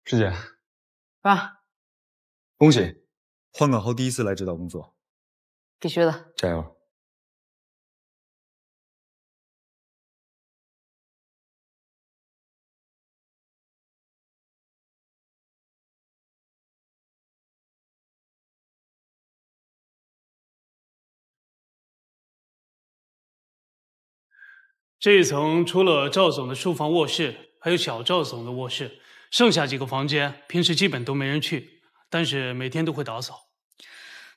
师姐，爸，恭喜，换岗后第一次来指导工作，必须的。加油！这一层除了赵总的书房、卧室，还有小赵总的卧室，剩下几个房间平时基本都没人去，但是每天都会打扫。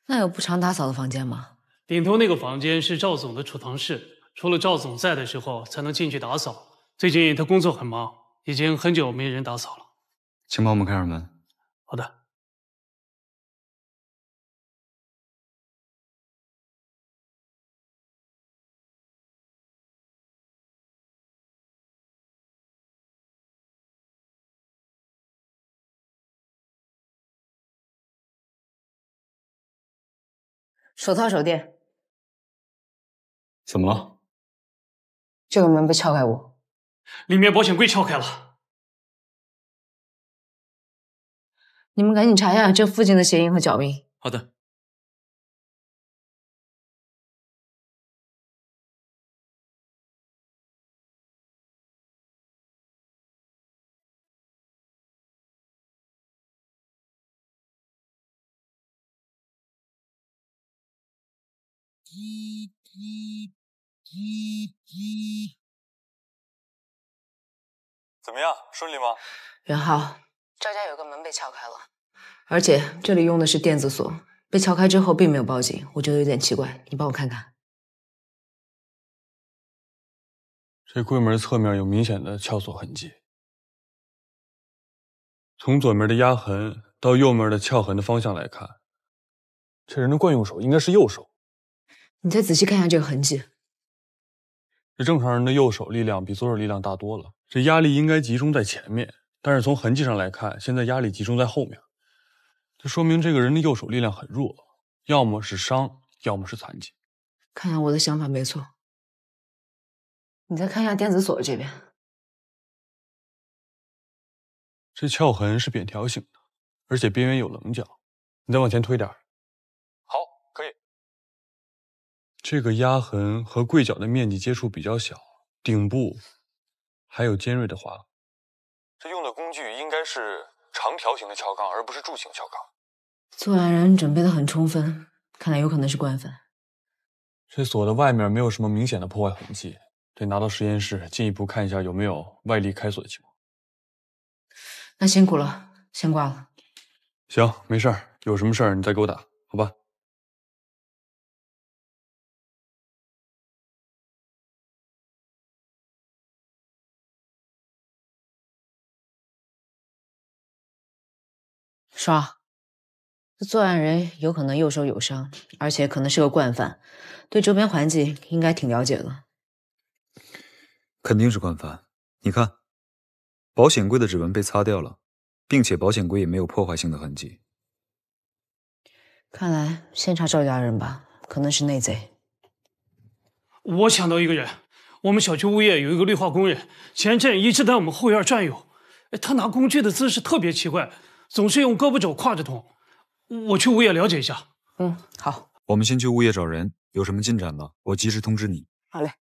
那有不常打扫的房间吗？顶头那个房间是赵总的储藏室，除了赵总在的时候才能进去打扫。最近他工作很忙，已经很久没人打扫了。请帮我们开上门。好的。手套手电。怎么了？这个门被撬开过，里面保险柜撬开了。你们赶紧查一下这附近的鞋印和脚印。好的。怎么样，顺利吗？袁浩，赵家有个门被撬开了，而且这里用的是电子锁，被撬开之后并没有报警，我觉得有点奇怪，你帮我看看。这柜门侧面有明显的撬锁痕迹，从左面的压痕到右面的撬痕的方向来看，这人的惯用手应该是右手。你再仔细看一下这个痕迹。这正常人的右手力量比左手力量大多了，这压力应该集中在前面，但是从痕迹上来看，现在压力集中在后面，这说明这个人的右手力量很弱，要么是伤，要么是残疾。看来我的想法没错。你再看一下电子锁这边，这撬痕是扁条形的，而且边缘有棱角。你再往前推点。好，可以。这个压痕和柜角的面积接触比较小，顶部还有尖锐的划。这用的工具应该是长条形的撬杠，而不是柱形撬杠。作案人准备的很充分，看来有可能是惯犯。这锁的外面没有什么明显的破坏痕迹，得拿到实验室进一步看一下有没有外力开锁的情况。那辛苦了，先挂了。行，没事儿，有什么事儿你再给我打，好吧？爽。这作案人有可能右手有伤，而且可能是个惯犯，对周边环境应该挺了解的。肯定是惯犯。你看，保险柜的指纹被擦掉了，并且保险柜也没有破坏性的痕迹。看来先查赵家人吧，可能是内贼。我想到一个人，我们小区物业有一个绿化工人，前阵一直在我们后院转悠。他拿工具的姿势特别奇怪，总是用胳膊肘挎着桶。我去物业了解一下。好。我们先去物业找人，有什么进展了，我及时通知你。好嘞。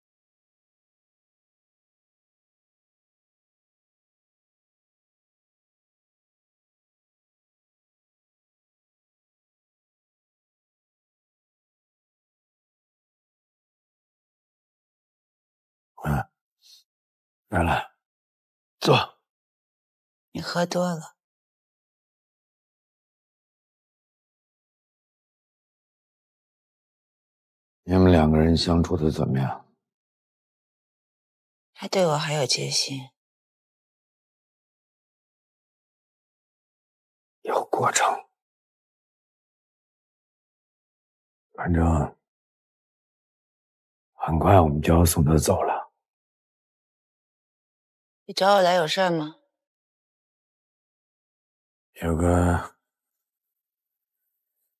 来，坐。你喝多了。你们两个人相处的怎么样？他对我还有戒心。有过程。反正很快我们就要送他走了。你找我来有事吗？有个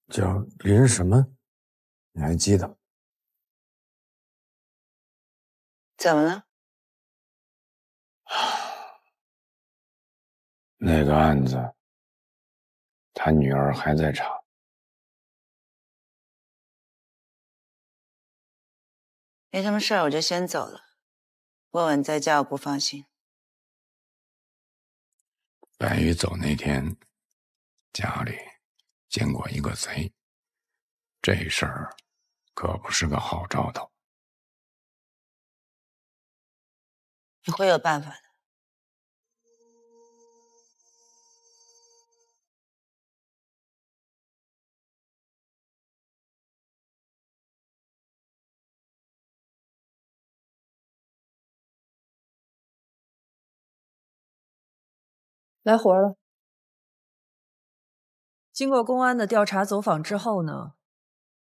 叫林什么，你还记得吗？怎么了？那个案子，他女儿还在查。没什么事儿，我就先走了。问问在家，我不放心。白宇走那天，家里见过一个贼，这事儿可不是个好兆头。你会有办法的。来活了。经过公安的调查走访之后呢，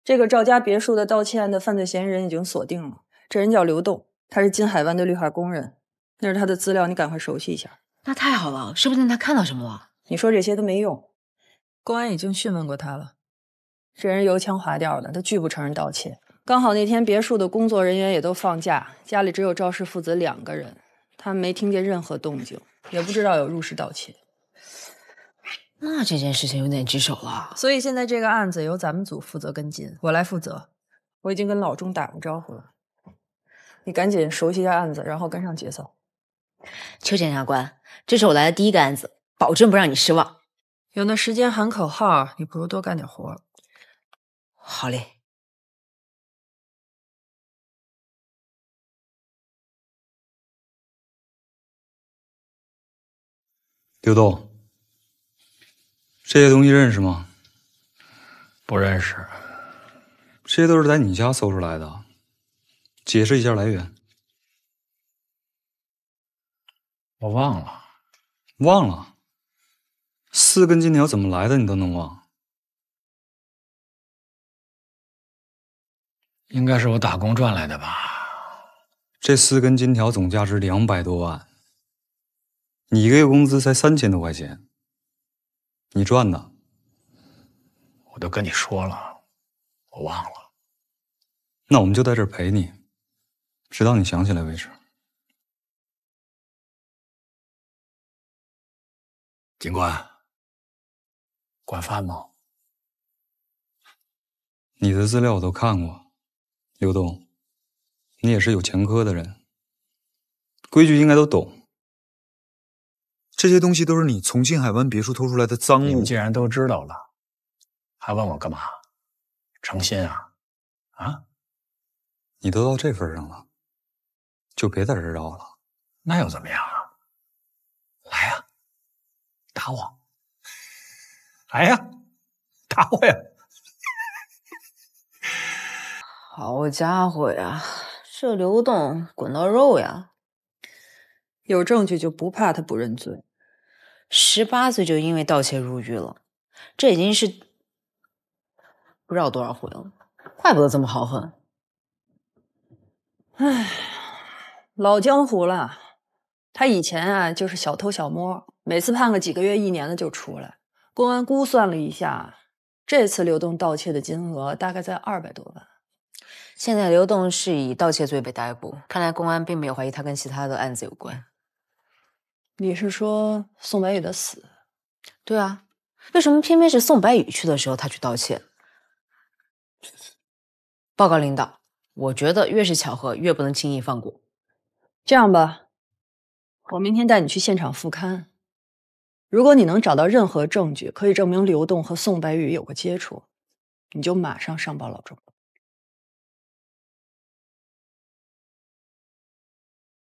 这个赵家别墅的盗窃案的犯罪嫌疑人已经锁定了。这人叫刘栋，他是金海湾的绿化工人，那是他的资料，你赶快熟悉一下。那太好了，说不定他看到什么了。你说这些都没用，公安已经讯问过他了。这人油腔滑调的，他拒不承认盗窃。刚好那天别墅的工作人员也都放假，家里只有赵氏父子2个人，他们没听见任何动静，也不知道有入室盗窃。那这件事情有点棘手了。所以现在这个案子由咱们组负责跟进，我来负责。我已经跟老钟打过招呼了，你赶紧熟悉一下案子，然后跟上节奏。邱检察官，这是我来的第1个案子，保证不让你失望。有那时间喊口号，你不如多干点活。好嘞。刘栋，这些东西认识吗？不认识。这些都是在你家搜出来的，解释一下来源。我忘了。忘了？4根金条怎么来的你都能忘？应该是我打工赚来的吧。这4根金条总价值200多万，你1个月工资才3000多块钱，你赚的？我都跟你说了，我忘了。那我们就在这儿陪你，直到你想起来为止。警官，管饭吗？你的资料我都看过，刘栋，你也是有前科的人，规矩应该都懂。这些东西都是你从金海湾别墅偷出来的赃物。你们既然都知道了，还问我干嘛？诚心啊？啊？你都到这份上了，就别在这儿绕了。那又怎么样啊？来呀，打我！来呀，打我呀！好家伙呀，这刘栋滚到肉呀！有证据就不怕他不认罪。18岁就因为盗窃入狱了，这已经是不知道多少回了，怪不得这么豪横。唉，老江湖了。他以前啊就是小偷小摸，每次判个几个月1年的就出来。公安估算了一下，这次刘栋盗窃的金额大概在200多万。现在刘栋是以盗窃罪被逮捕，看来公安并没有怀疑他跟其他的案子有关。你是说宋白宇的死？对啊，为什么偏偏是宋白宇去的时候他去盗窃？报告领导，我觉得越是巧合越不能轻易放过。这样吧，我明天带你去现场复勘。如果你能找到任何证据可以证明刘栋和宋白宇有过接触，你就马上上报老钟。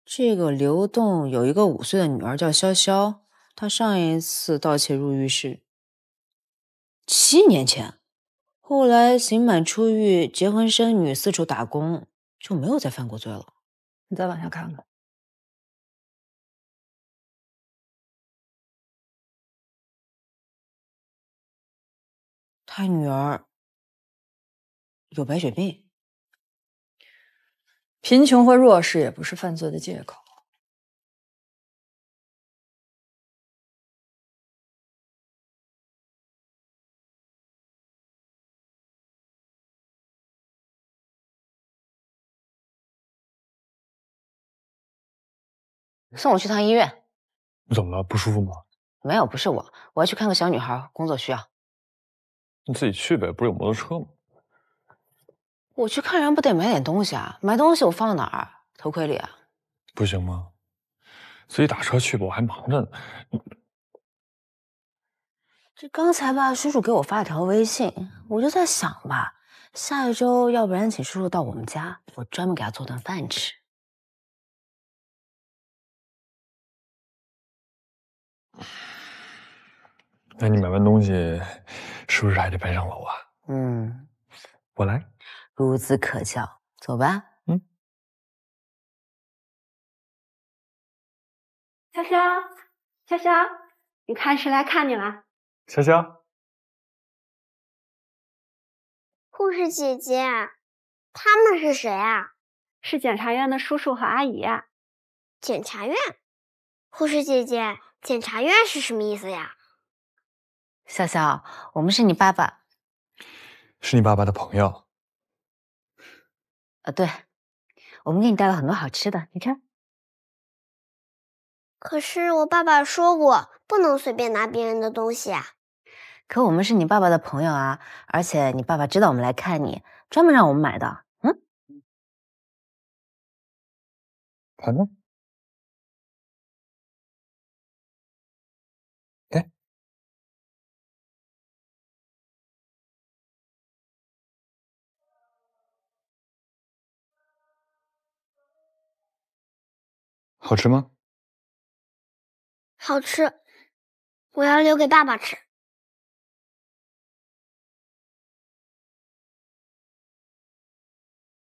这个刘栋有一个5岁的女儿叫潇潇，他上一次盗窃入狱是7年前，后来刑满出狱，结婚生女，四处打工，就没有再犯过罪了。你再往下看看。他女儿有白血病。贫穷和弱势也不是犯罪的借口。送我去趟医院。你怎么了？不舒服吗？没有，不是我，我要去看个小女孩，工作需要。你自己去呗，不是有摩托车吗？我去看人不得买点东西啊？买东西我放哪儿？头盔里啊？不行吗？自己打车去吧，我还忙着呢。这刚才吧，叔叔给我发了条微信，我就在想吧，下一周要不然请叔叔到我们家，我专门给他做顿饭吃。那你买完东西，是不是还得搬上楼啊？嗯，我来。孺子可教，走吧。嗯。潇潇，潇潇，你看谁来看你了？潇潇，护士姐姐，他们是谁啊？是检察院的叔叔和阿姨啊。检察院？护士姐姐，检察院是什么意思呀？潇潇，我们是你爸爸。是你爸爸的朋友。对，我们给你带了很多好吃的，你看。可是我爸爸说过，不能随便拿别人的东西啊。可我们是你爸爸的朋友啊，而且你爸爸知道我们来看你，专门让我们买的。嗯，看呢？哎，好吃吗？好吃，我要留给爸爸吃。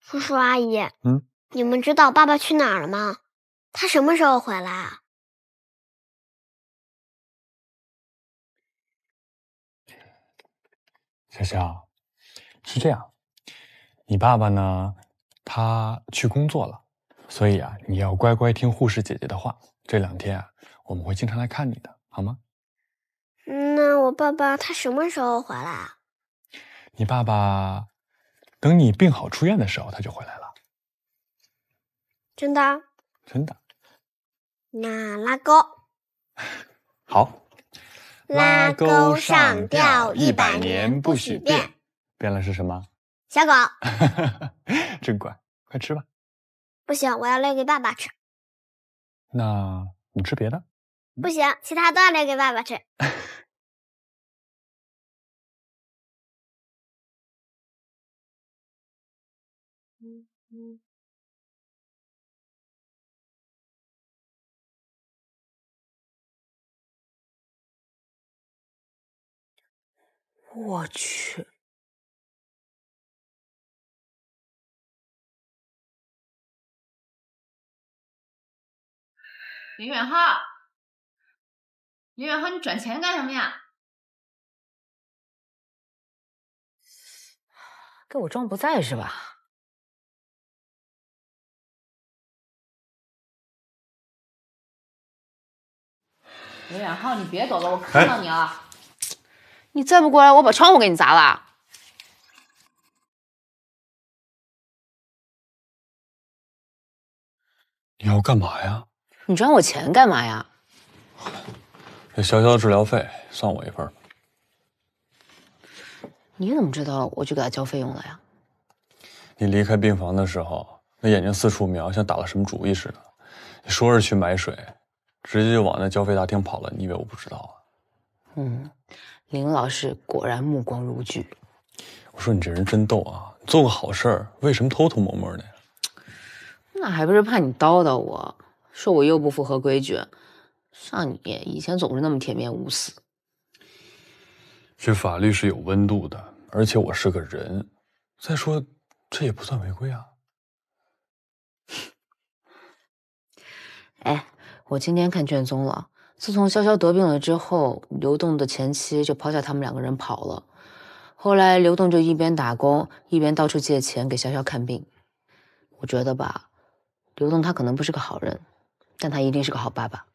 叔叔阿姨，你们知道爸爸去哪儿了吗？他什么时候回来啊？潇潇，是这样，你爸爸呢，他去工作了，所以啊，你要乖乖听护士姐姐的话。这2天啊，我们会经常来看你的，好吗？那我爸爸他什么时候回来啊？你爸爸等你病好出院的时候，他就回来了。真的？真的。那拉钩。好。拉钩上吊100年不许变。变了是什么？小狗。真乖，快吃吧。不行，我要留给爸爸吃。那你吃别的？不行，其他都要留给爸爸吃。我去，林远浩，林远浩，你转钱干什么呀？给我装不在是吧？林远浩，你别走了，我看到你了。你再不过来，我把窗户给你砸了。你要干嘛呀？你转我钱干嘛呀？这小小治疗费算我一份。你怎么知道我去给他交费用了呀？你离开病房的时候，那眼睛四处瞄，像打了什么主意似的。你说是去买水，直接就往那交费大厅跑了。你以为我不知道啊？林老师果然目光如炬。我说你这人真逗啊！做个好事儿，为什么偷偷摸摸的呀？那还不是怕你叨叨我，说我又不符合规矩。像你以前总是那么铁面无私。这法律是有温度的，而且我是个人。再说，这也不算违规啊。哎，我今天看卷宗了。自从潇潇得病了之后，刘栋的前妻就抛下他们2个人跑了。后来刘栋就一边打工，一边到处借钱给潇潇看病。我觉得吧，刘栋他可能不是个好人，但他一定是个好爸爸。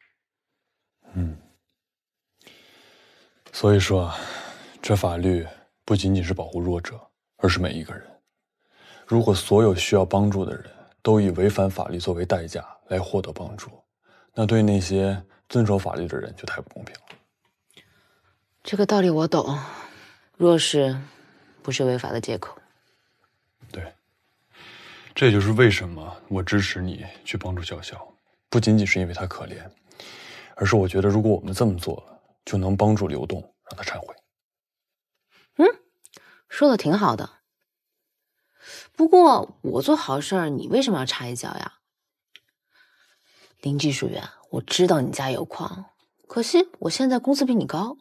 所以说，这法律不仅仅是保护弱者，而是每一个人。如果所有需要帮助的人都以违反法律作为代价来获得帮助，那对那些遵守法律的人就太不公平了。这个道理我懂，弱势不是违法的借口。对，这也就是为什么我支持你去帮助潇潇，不仅仅是因为他可怜，而是我觉得如果我们这么做了，就能帮助刘栋，让他忏悔。说的挺好的。不过我做好事儿，你为什么要插一脚呀？林技术员，我知道你家有矿，可惜我现在工资比你高。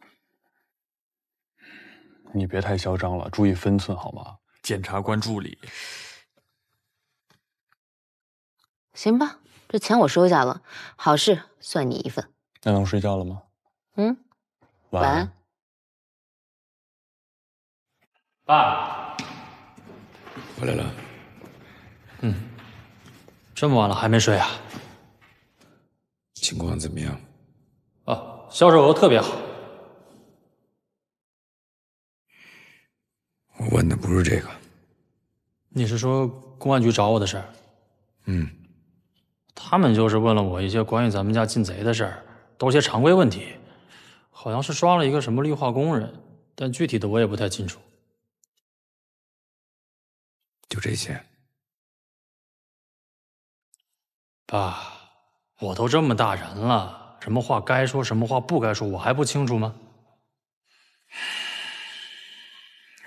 你别太嚣张了，注意分寸好吗？检察官助理。行吧，这钱我收下了，好事算你一份。那能睡觉了吗？晚安。爸，回来了。这么晚了还没睡啊？情况怎么样？销售额特别好。我问的不是这个。你是说公安局找我的事儿？他们就是问了我一些关于咱们家进贼的事儿，都是些常规问题，好像是抓了一个什么绿化工人，但具体的我也不太清楚。就这些。爸，我都这么大人了，什么话该说，什么话不该说，我还不清楚吗？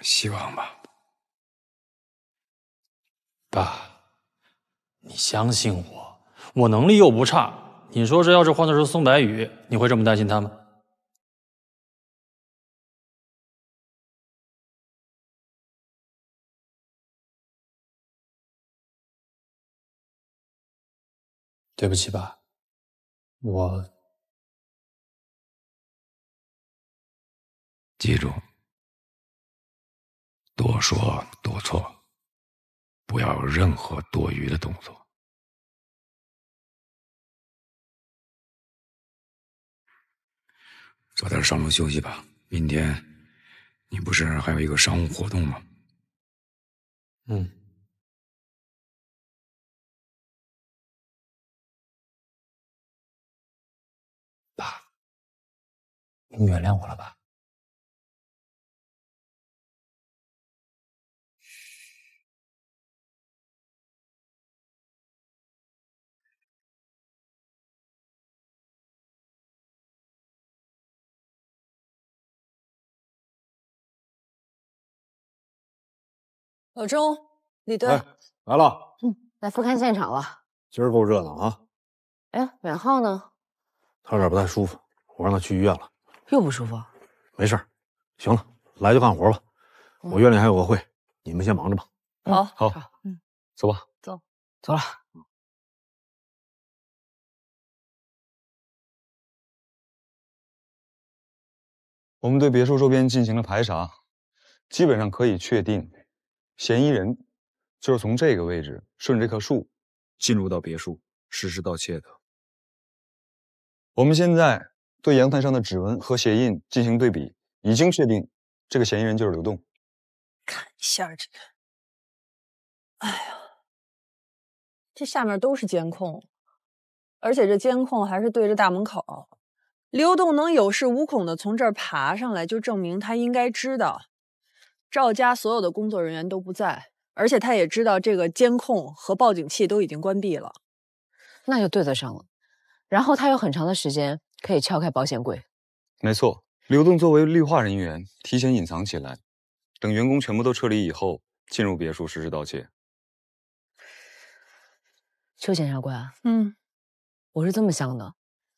希望吧。爸，你相信我，我能力又不差。你说这要是换的是宋白宇，你会这么担心他吗？对不起，爸，我记住，多说多错，不要有任何多余的动作。早点上楼休息吧，明天你不是还有一个商务活动吗？爸，你原谅我了吧？老钟，李队，来了。来复勘现场了。今儿够热闹啊！哎，远浩呢？他有点不太舒服，我让他去医院了。又不舒服？没事儿。行了，来就干活吧。我院里还有个会，你们先忙着吧。好，走吧。走了。我们对别墅周边进行了排查，基本上可以确定，嫌疑人就是从这个位置顺着这棵树进入到别墅实施盗窃的。我们现在对阳台上的指纹和鞋印进行对比，已经确定这个嫌疑人就是刘栋。看一下这个，哎呀，这下面都是监控，而且这监控还是对着大门口。刘栋能有恃无恐的从这儿爬上来，就证明他应该知道赵家所有的工作人员都不在，而且他也知道这个监控和报警器都已经关闭了。那就对得上了。然后他有很长的时间可以撬开保险柜。没错，刘栋作为绿化人员，提前隐藏起来，等员工全部都撤离以后，进入别墅实施盗窃。邱检察官，我是这么想的。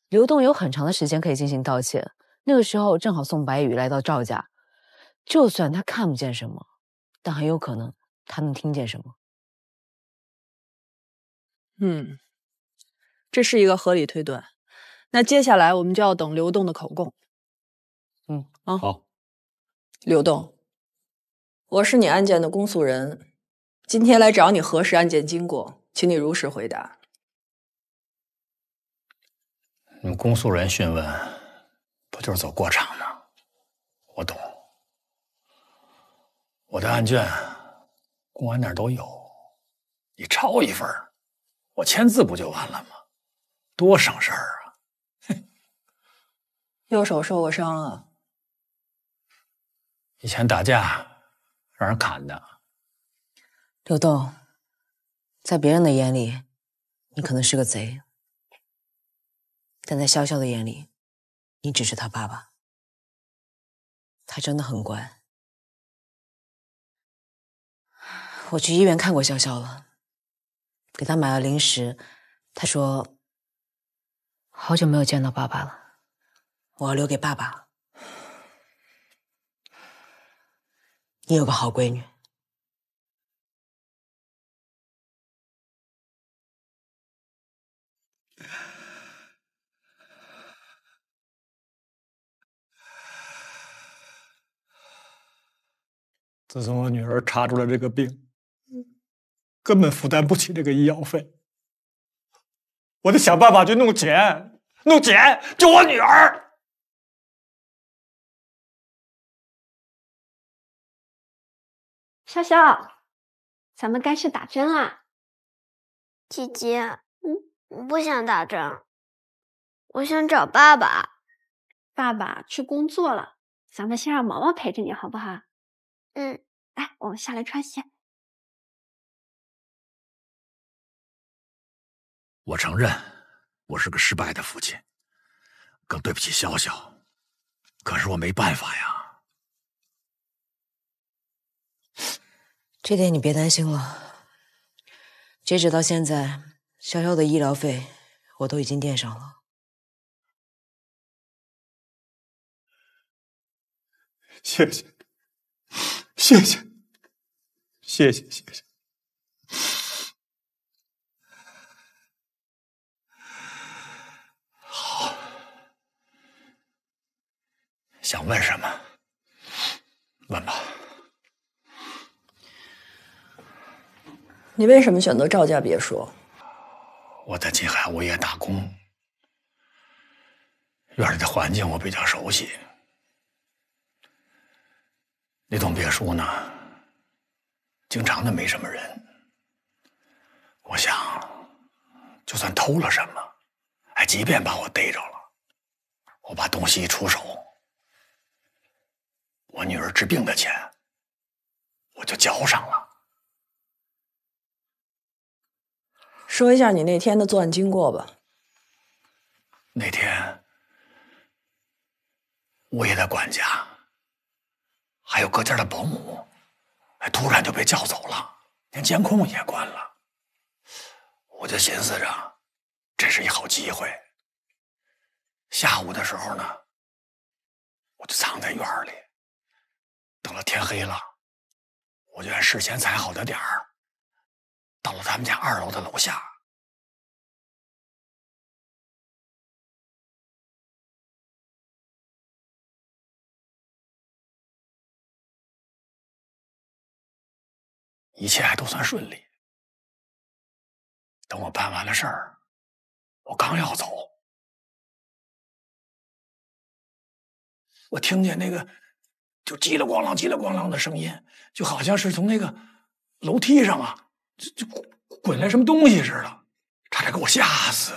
刘栋有很长的时间可以进行盗窃，那个时候正好宋白宇来到赵家，就算他看不见什么，但很有可能他能听见什么。这是一个合理推断。那接下来我们就要等刘栋的口供。好。刘栋，我是你案件的公诉人，今天来找你核实案件经过，请你如实回答。你们公诉人讯问，不就是走过场吗？我懂。我的案卷，公安那儿都有，你抄一份，我签字不就完了吗？多省事儿啊！右手受过伤啊？以前打架让人砍的。刘栋，在别人的眼里，你可能是个贼，但在潇潇的眼里，你只是他爸爸。他真的很乖。我去医院看过潇潇了，给他买了零食。他说，好久没有见到爸爸了，我要留给爸爸。你有个好闺女。自从我女儿查出了这个病，根本负担不起这个医药费，我得想办法去弄钱，救我女儿。潇潇，咱们该去打针啦。姐姐，我不想打针，我想找爸爸。爸爸去工作了，咱们先让毛毛陪着你，好不好？来，我们下来穿鞋。我承认，我是个失败的父亲，更对不起潇潇。可是我没办法呀。这点你别担心了。截止到现在，潇潇的医疗费我都已经垫上了。谢谢，谢谢，谢谢，谢谢。好，想问什么？问吧。你为什么选择赵家别墅？我在金海物业打工，院里的环境我比较熟悉。那栋别墅呢，经常的没什么人。我想，就算偷了什么，即便把我逮着了，我把东西一出手，我女儿治病的钱我就交上了。说一下你那天的作案经过吧。那天，物业的管家，还有各家的保姆，突然就被叫走了，连监控也关了。我就寻思着，这是一好机会。下午的时候呢，我就藏在院里，等到天黑了，我就按事先踩好的点儿，到了他们家2楼的楼下。一切还都算顺利。等我办完了事儿，我刚要走，我听见那个就叽里咣啷、叽里咣啷的声音，就好像是从那个楼梯上啊，就滚来什么东西似的，差点给我吓死。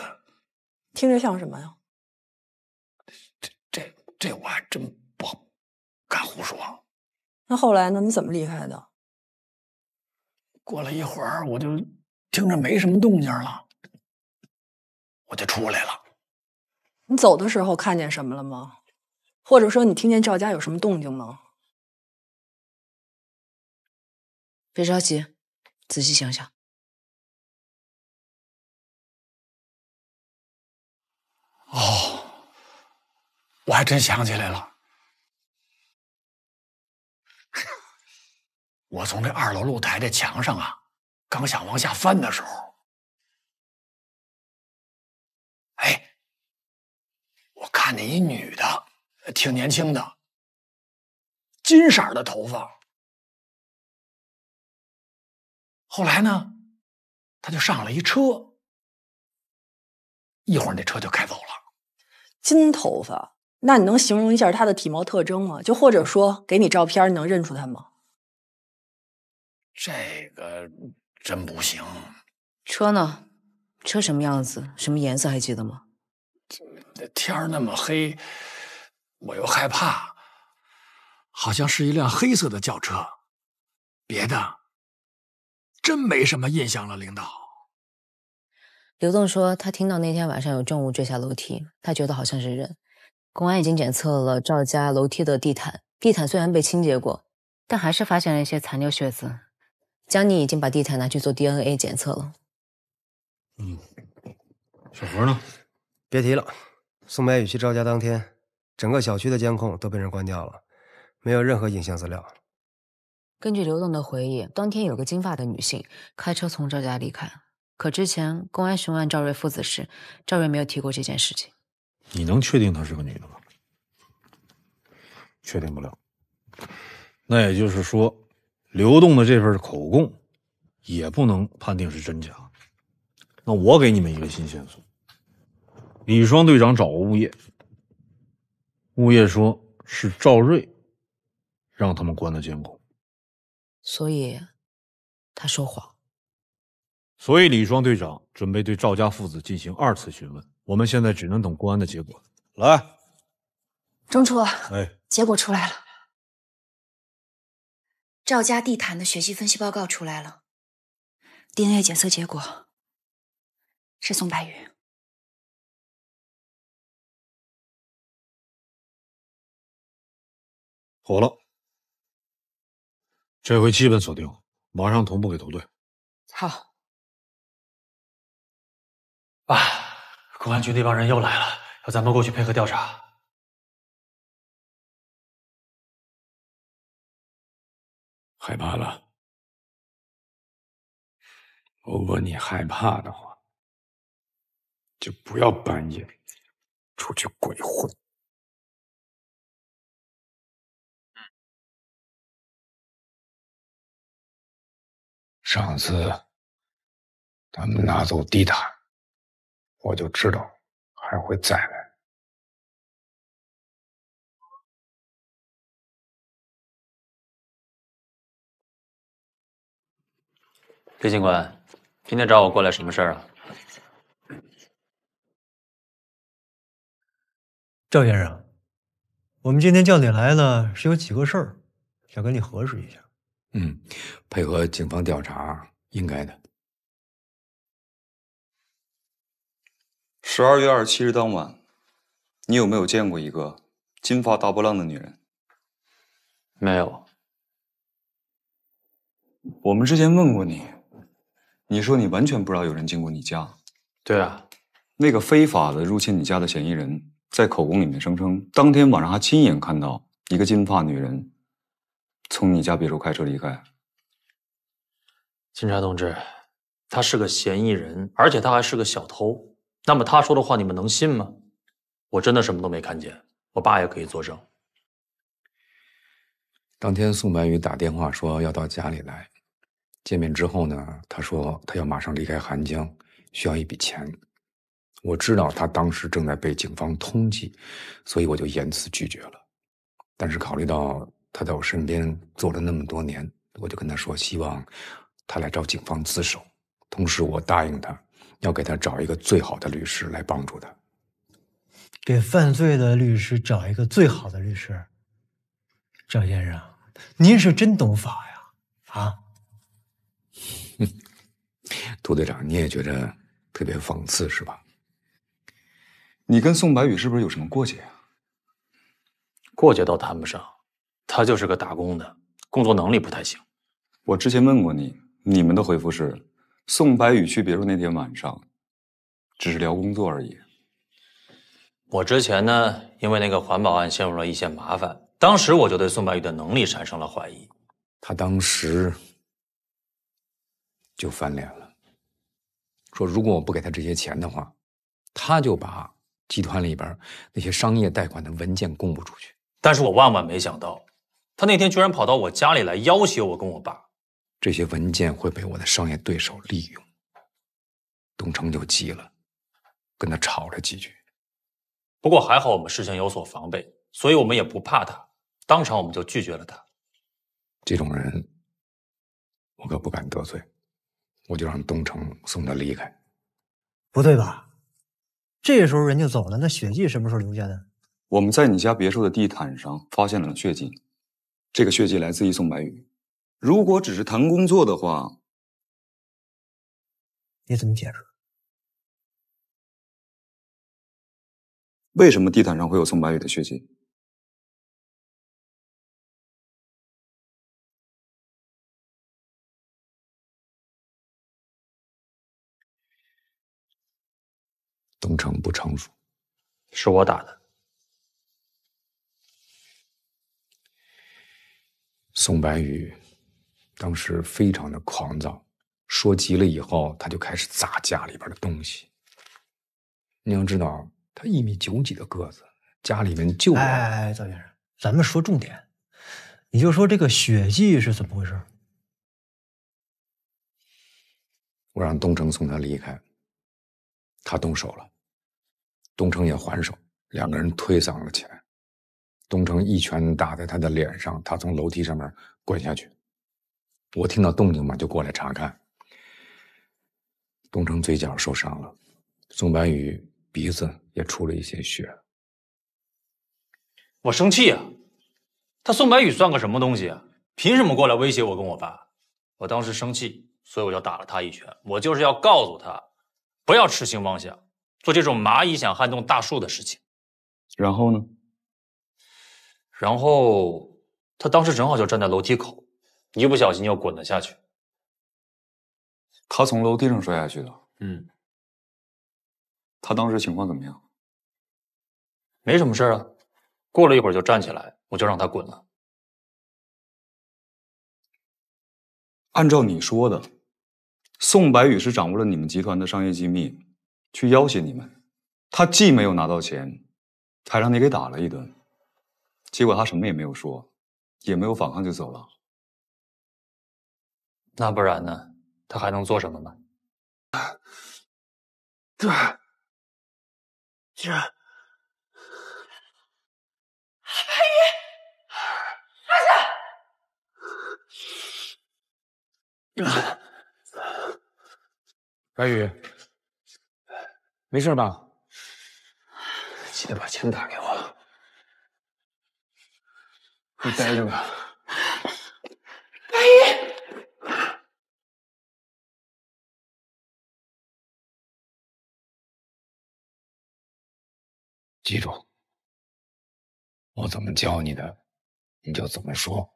听着像什么呀？这我还真不敢胡说。那后来呢？你怎么离开的？过了一会儿，我就听着没什么动静了，我就出来了。你走的时候看见什么了吗？或者说你听见赵家有什么动静吗？别着急，仔细想想。哦，我还真想起来了。我从这2楼露台的墙上啊，刚想往下翻的时候，我看见一女的，挺年轻的，金色的头发。后来呢，她就上了一车，一会儿那车就开走了。金头发，那你能形容一下她的体貌特征吗？就或者说给你照片，你能认出她吗？这个真不行。车呢？车什么样子？什么颜色？还记得吗？天儿那么黑，我又害怕，好像是一辆黑色的轿车，别的真没什么印象了，领导。刘栋说，他听到那天晚上有重物坠下楼梯，他觉得好像是人。公安已经检测了赵家楼梯的地毯，地毯虽然被清洁过，但还是发现了一些残留血渍。江妮已经把地毯拿去做 DNA 检测了。小何呢？别提了，宋白宇去赵家当天，整个小区的监控都被人关掉了，没有任何影像资料。根据刘栋的回忆，当天有个金发的女性开车从赵家离开，可之前公安询问赵瑞父子时，赵瑞没有提过这件事情。你能确定她是个女的吗？确定不了。那也就是说，刘栋的这份口供也不能判定是真假。那我给你们一个新线索：李双队长找过物业，物业说是赵瑞让他们关的监控，所以他说谎。所以李双队长准备对赵家父子进行2次询问。我们现在只能等公安的结果。来，钟处，哎，结果出来了。赵家地毯的血迹分析报告出来了 ，DNA 检测结果是宋白宇。好了，这回基本锁定，马上同步给头队。好。爸，公安局那帮人又来了，要咱们过去配合调查。害怕了？如果你害怕的话，就不要半夜出去鬼混。上次他们拿走地毯，我就知道还会再来。李警官，今天找我过来什么事儿啊？赵先生，我们今天叫你来了，是有几个事儿想跟你核实一下。配合警方调查，应该的。12月27日当晚，你有没有见过一个金发大波浪的女人？没有。我们之前问过你，你说你完全不知道有人进过你家。对啊，那个非法的入侵你家的嫌疑人，在口供里面声称，当天晚上他亲眼看到一个金发女人从你家别墅开车离开。警察同志，他是个嫌疑人，而且他还是个小偷。那么他说的话你们能信吗？我真的什么都没看见，我爸也可以作证。当天宋白宇打电话说要到家里来，见面之后呢，他说他要马上离开韩江，需要一笔钱。我知道他当时正在被警方通缉，所以我就严词拒绝了。但是考虑到他在我身边做了那么多年，我就跟他说，希望他来找警方自首。同时我答应他，要给他找一个最好的律师来帮助他。给犯罪的律师找一个最好的律师。赵先生，您是真懂法呀！啊？涂队长，你也觉得特别讽刺是吧？你跟宋白宇是不是有什么过节啊？过节倒谈不上，他就是个打工的，工作能力不太行。我之前问过你，你们的回复是宋白宇去别墅那天晚上只是聊工作而已。我之前呢，因为那个环保案陷入了一些麻烦，当时我就对宋白宇的能力产生了怀疑。他当时就翻脸了，说如果我不给他这些钱的话，他就把集团里边那些商业贷款的文件公布出去。但是我万万没想到，他那天居然跑到我家里来要挟我跟我爸。这些文件会被我的商业对手利用。东城就急了，跟他吵了几句。不过还好我们事先有所防备，所以我们也不怕他，当场我们就拒绝了他。这种人我可不敢得罪，我就让东城送他离开。不对吧？这时候人就走了，那血迹什么时候留下的？我们在你家别墅的地毯上发现了血迹，这个血迹来自于宋白宇。如果只是谈工作的话，你怎么解释？为什么地毯上会有宋白宇的血迹？东城不成熟，是我打的。宋白宇当时非常的狂躁，说急了以后，他就开始砸家里边的东西。你要知道，他1.9米的个子，家里面就……哎，赵先生，咱们说重点，你就说这个血迹是怎么回事？我让东城送他离开，他动手了，东城也还手，2个人推搡了起来。东城一拳打在他的脸上，他从楼梯上面滚下去。我听到动静嘛，就过来查看。东城嘴角受伤了，宋白宇鼻子也出了一些血。我生气啊！他宋白宇算个什么东西啊？凭什么过来威胁我跟我爸？我当时生气，所以我就打了他一拳。我就是要告诉他，不要痴心妄想，做这种蚂蚁想撼动大树的事情。然后呢？然后他当时正好就站在楼梯口，一不小心又滚了下去。他从楼梯上摔下去的。嗯。他当时情况怎么样？没什么事啊，过了一会儿就站起来，我就让他滚了。按照你说的，宋白宇是掌握了你们集团的商业机密，去要挟你们。他既没有拿到钱，还让你给打了一顿。结果他什么也没有说，也没有反抗就走了。那不然呢？他还能做什么呢？这白宇，没事吧？记得把钱打给我。你待着吧。白宇，记住，我怎么教你的，你就怎么说。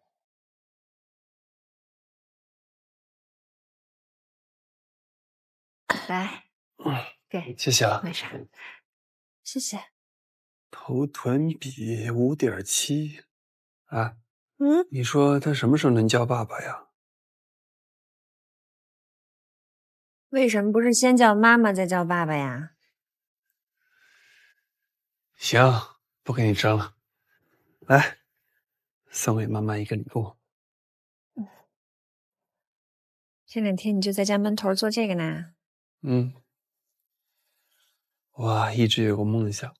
来，给，谢谢啊。没事，谢谢。头臀比5.7啊。嗯，你说他什么时候能叫爸爸呀？为什么不是先叫妈妈再叫爸爸呀？行，不跟你争了。来，送给妈妈一个礼物。这2天你就在家闷头做这个呢？我一直有个梦想，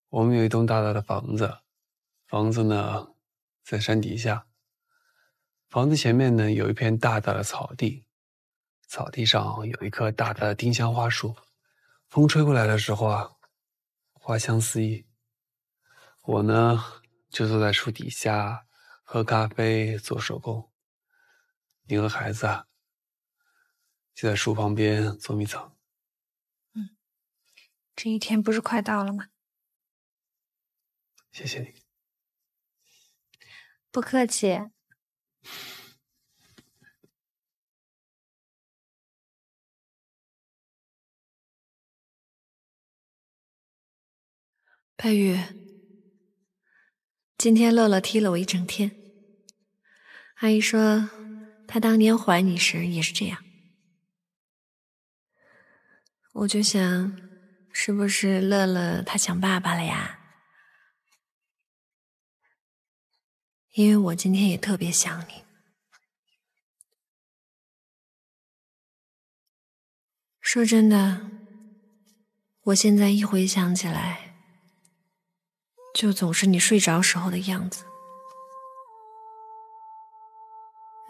我们有一栋大大的房子，房子呢在山底下，房子前面呢有一片大大的草地，草地上有一棵大大的丁香花树，风吹过来的时候啊，花香四溢。我呢就坐在树底下喝咖啡做手工，你和孩子啊就在树旁边捉迷藏。这一天不是快到了吗？谢谢你。不客气。白宇，今天乐乐踢了我一整天。阿姨说，她当年怀你时也是这样。我就想，是不是乐乐他想爸爸了呀？因为我今天也特别想你。说真的，我现在一回想起来，就总是你睡着时候的样子。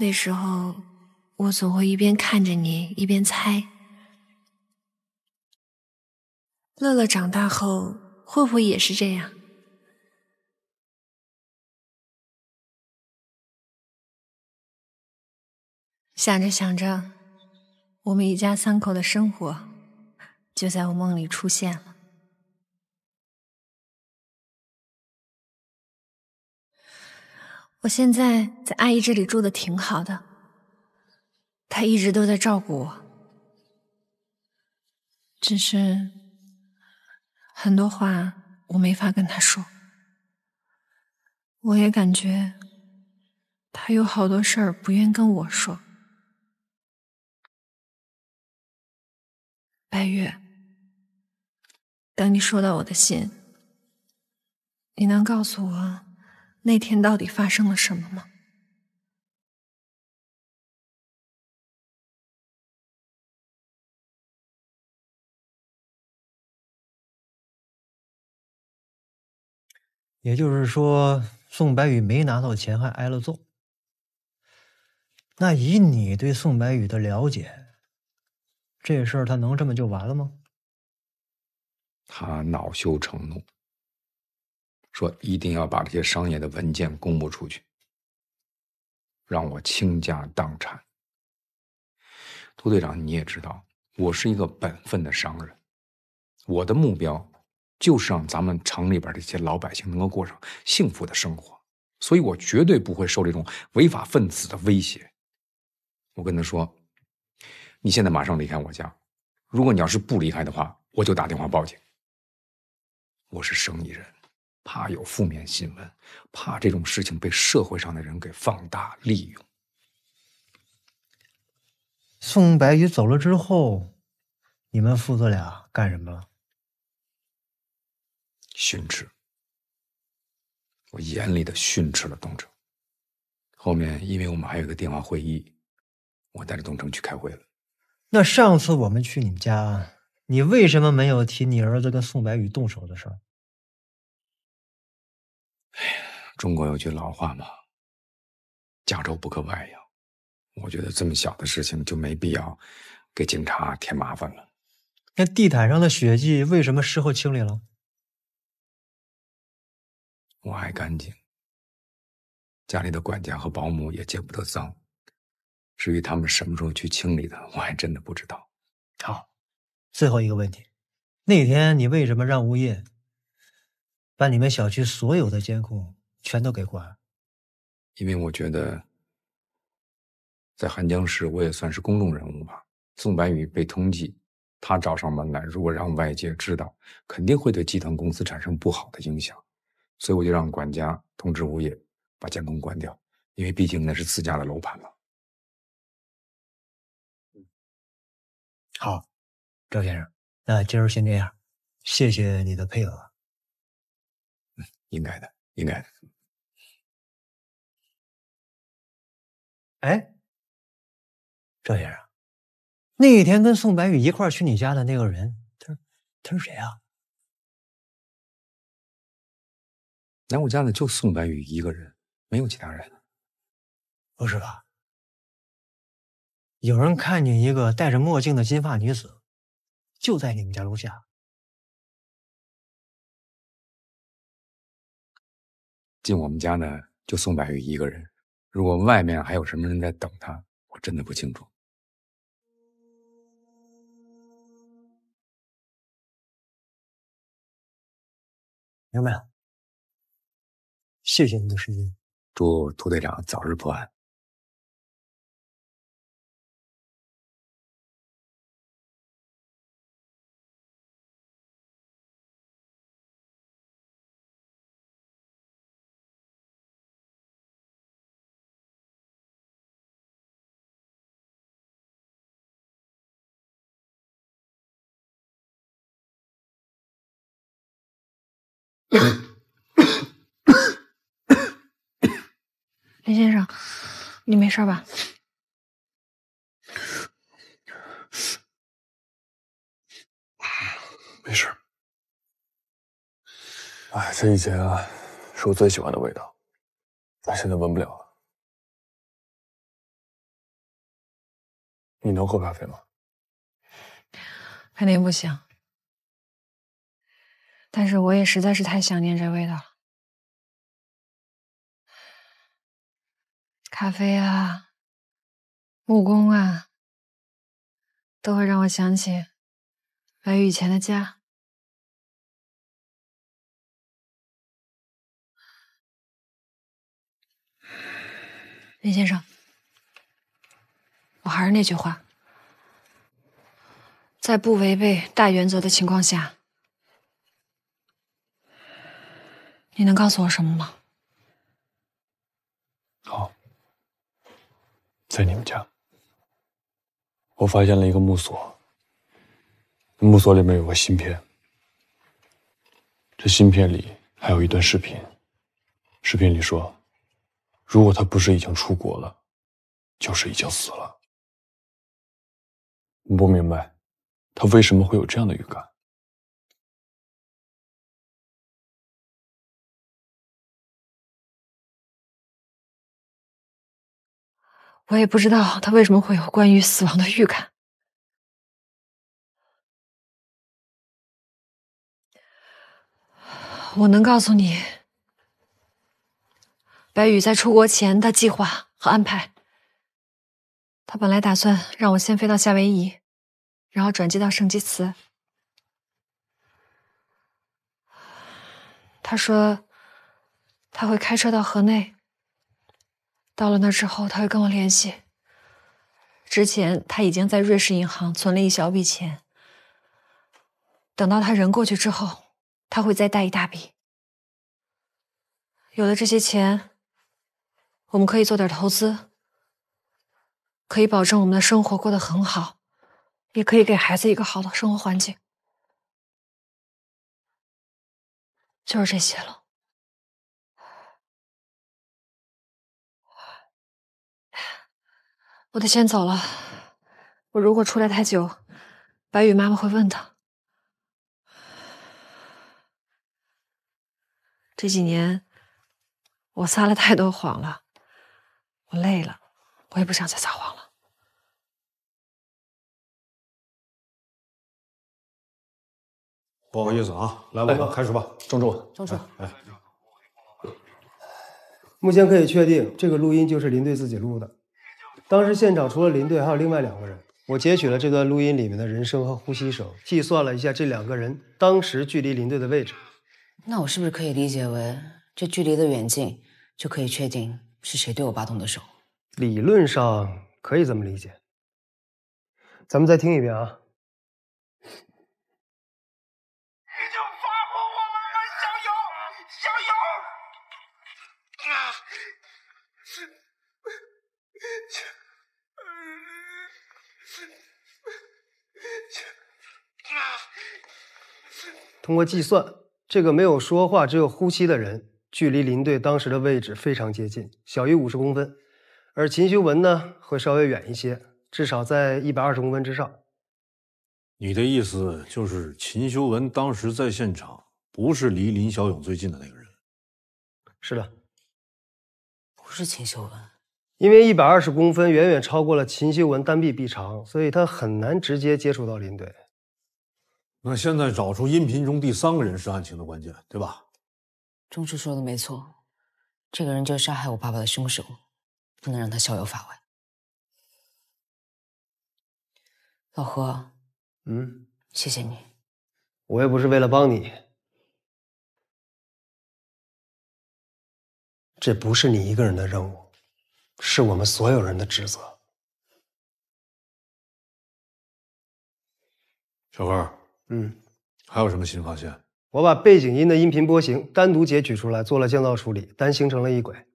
那时候，我总会一边看着你，一边猜，乐乐长大后会不会也是这样？想着想着，我们一家3口的生活就在我梦里出现了。我现在在阿姨这里住的挺好的，她一直都在照顾我，只是很多话我没法跟她说。我也感觉她有好多事儿不愿跟我说。白月，等你收到我的信，你能告诉我那天到底发生了什么吗？也就是说，宋白宇没拿到钱，还挨了揍。那以你对宋白宇的了解，这事儿他能这么就完了吗？他恼羞成怒，说一定要把这些商业的文件公布出去，让我倾家荡产。涂队长，你也知道，我是一个本分的商人，我的目标就是让咱们城里边这些老百姓能够过上幸福的生活，所以我绝对不会受这种违法分子的威胁。我跟他说，你现在马上离开我家，如果你要是不离开的话，我就打电话报警。我是生意人，怕有负面新闻，怕这种事情被社会上的人给放大利用。宋白宇走了之后，你们父子俩干什么了？训斥，我严厉的训斥了东城。后面因为我们还有一个电话会议，我带着东城去开会了。那上次我们去你们家，你为什么没有提你儿子跟宋白宇动手的事儿？中国有句老话嘛，家丑不可外扬。我觉得这么小的事情就没必要给警察添麻烦了。那地毯上的血迹为什么事后清理了？我爱干净，家里的管家和保姆也见不得脏。至于他们什么时候去清理的，我还真的不知道。好，最后一个问题，那天你为什么让物业把你们小区所有的监控全都给关？因为我觉得在韩江市我也算是公众人物吧。宋白宇被通缉，他找上门来，如果让外界知道，肯定会对集团公司产生不好的影响。所以我就让管家通知物业把监控关掉，因为毕竟那是自家的楼盘嘛。好，赵先生，那今儿先这样，谢谢你的配合。应该的，应该的。哎，赵先生，那天跟宋白宇一块儿去你家的那个人，他是谁啊？来我家的就宋白宇一个人，没有其他人。不是吧？有人看见一个戴着墨镜的金发女子，就在你们家楼下。进我们家呢，就宋白宇一个人。如果外面还有什么人在等他，我真的不清楚。明白了，谢谢你的时间。祝涂队长早日破案。林先生，你没事吧？没事。哎，这以前啊，是我最喜欢的味道，但现在闻不了了。你能喝咖啡吗？肯定不行。但是我也实在是太想念这味道了。咖啡啊，木工啊，都会让我想起白宇以前的家。林先生，我还是那句话，在不违背大原则的情况下，你能告诉我什么吗？好，在你们家，我发现了一个木锁，木锁里面有个芯片，这芯片里还有一段视频，视频里说，如果他不是已经出国了，就是已经死了。我不明白，他为什么会有这样的预感。我也不知道他为什么会有关于死亡的预感。我能告诉你，白宇在出国前的计划和安排。他本来打算让我先飞到夏威夷，然后转机到圣基茨。他说他会开车到河内，到了那之后他会跟我联系。之前他已经在瑞士银行存了一小笔钱，等到他人过去之后，他会再带一大笔。有了这些钱，我们可以做点投资，可以保证我们的生活过得很好，也可以给孩子一个好的生活环境。就是这些了。我得先走了，我如果出来太久，白宇妈妈会问的。这几年我撒了太多谎了，我累了，我也不想再撒谎了。不好意思啊，来吧，开始吧。庄主，目前可以确定，这个录音就是林队自己录的。当时现场除了林队，还有另外2个人。我截取了这段录音里面的人声和呼吸声，计算了一下这2个人当时距离林队的位置。那我是不是可以理解为，这距离的远近就可以确定是谁对我拔动的手？理论上可以这么理解。咱们再听一遍啊。通过计算，这个没有说话只有呼吸的人，距离林队当时的位置非常接近，小于50公分。而秦修文呢，会稍微远一些，至少在120公分之上。你的意思就是秦修文当时在现场，不是离林小勇最近的那个人？是的，不是秦修文，因为120公分远远超过了秦修文单臂臂长，所以他很难直接接触到林队。那现在找出音频中第3个人是案情的关键，对吧？钟叔说的没错，这个人就是杀害我爸爸的凶手，不能让他逍遥法外。老何，谢谢你。我也不是为了帮你，这不是你一个人的任务，是我们所有人的职责。小何，还有什么新发现？我把背景音的音频波形单独截取出来，做了降噪处理，单形成了一轨，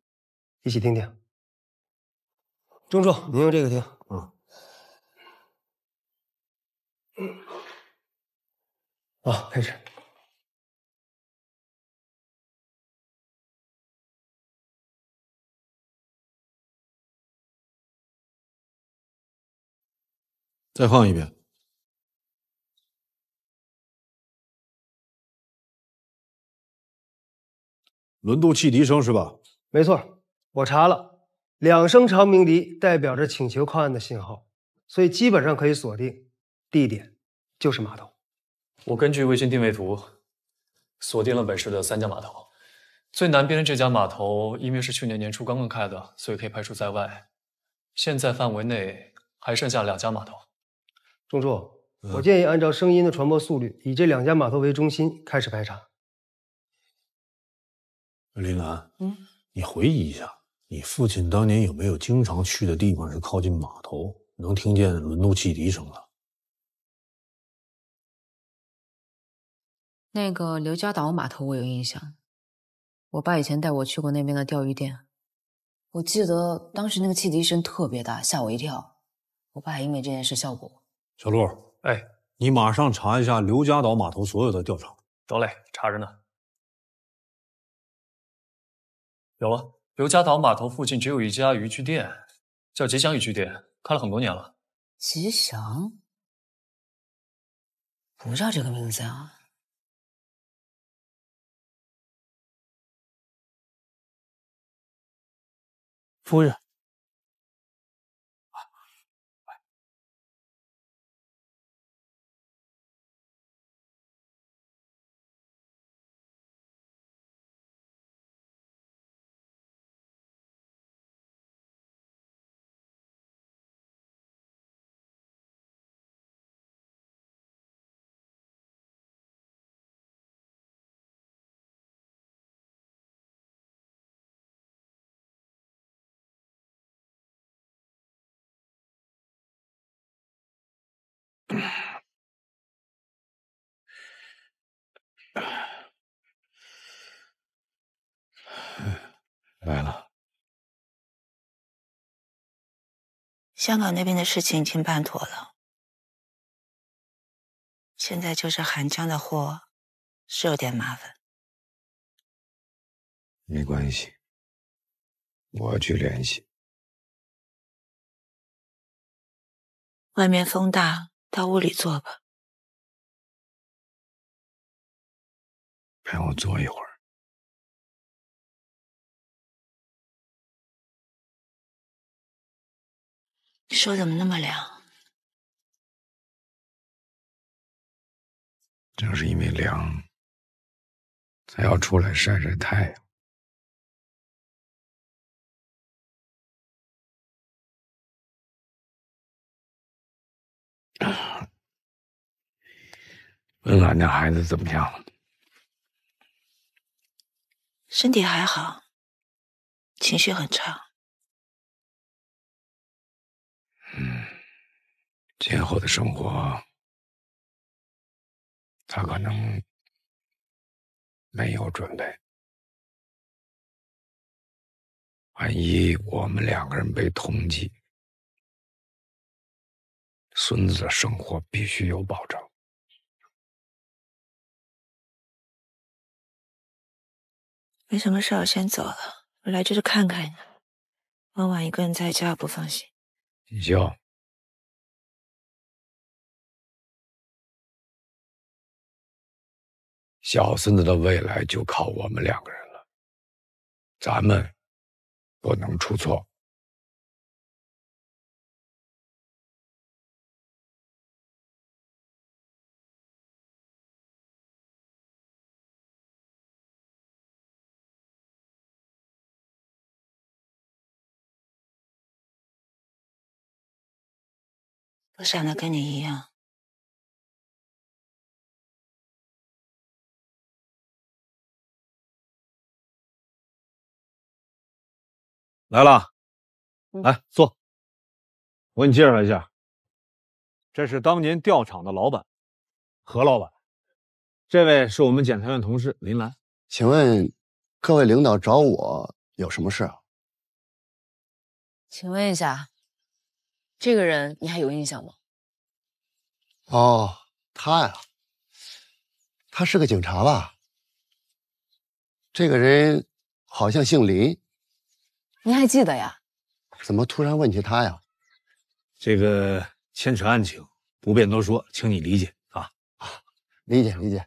一起听听。钟叔，您用这个听。好，开始。再放一遍。轮渡汽笛声是吧？没错，我查了，2声长鸣笛代表着请求靠岸的信号，所以基本上可以锁定地点就是码头。我根据卫星定位图锁定了本市的3家码头，最南边的这家码头因为是去年年初刚刚开的，所以可以排除在外。现在范围内还剩下2家码头。钟处，我建议按照声音的传播速率，以这2家码头为中心开始排查。林兰，你回忆一下，你父亲当年有没有经常去的地方是靠近码头，能听见轮渡汽笛声的？那个刘家岛码头我有印象，我爸以前带我去过那边的钓鱼店，我记得当时那个汽笛声特别大，吓我一跳。我爸还因为这件事笑过我。小陆，你马上查一下刘家岛码头所有的钓场。得嘞，查着呢。有了，刘家岛码头附近只有一家渔具店，叫吉祥渔具店，开了很多年了。吉祥？不叫这个名字啊。夫人，来了。香港那边的事情已经办妥了，现在就是韩江的货是有点麻烦。没关系，我去联系。外面风大，到屋里坐吧。陪我坐一会儿。手怎么那么凉？正是因为凉，才要出来晒晒太阳。问俺家孩子怎么样了？身体还好，情绪很差。今后的生活，他可能没有准备。万一我们2个人被通缉，孙子的生活必须有保障。没什么事，我先走了。我来就是看看你，晚晚一个人在家不放心。锦绣，小孙子的未来就靠我们2个人了，咱们不能出错。我想的跟你一样。来了，来坐。我给你介绍一下，这是当年钓场的老板，何老板。这位是我们检察院同事林兰。请问各位领导找我有什么事啊？请问一下，这个人你还有印象吗？哦，他呀，他是个警察吧？这个人好像姓林。您还记得呀？怎么突然问起他呀？这个牵扯案情，不便多说，请你理解啊。理解理解。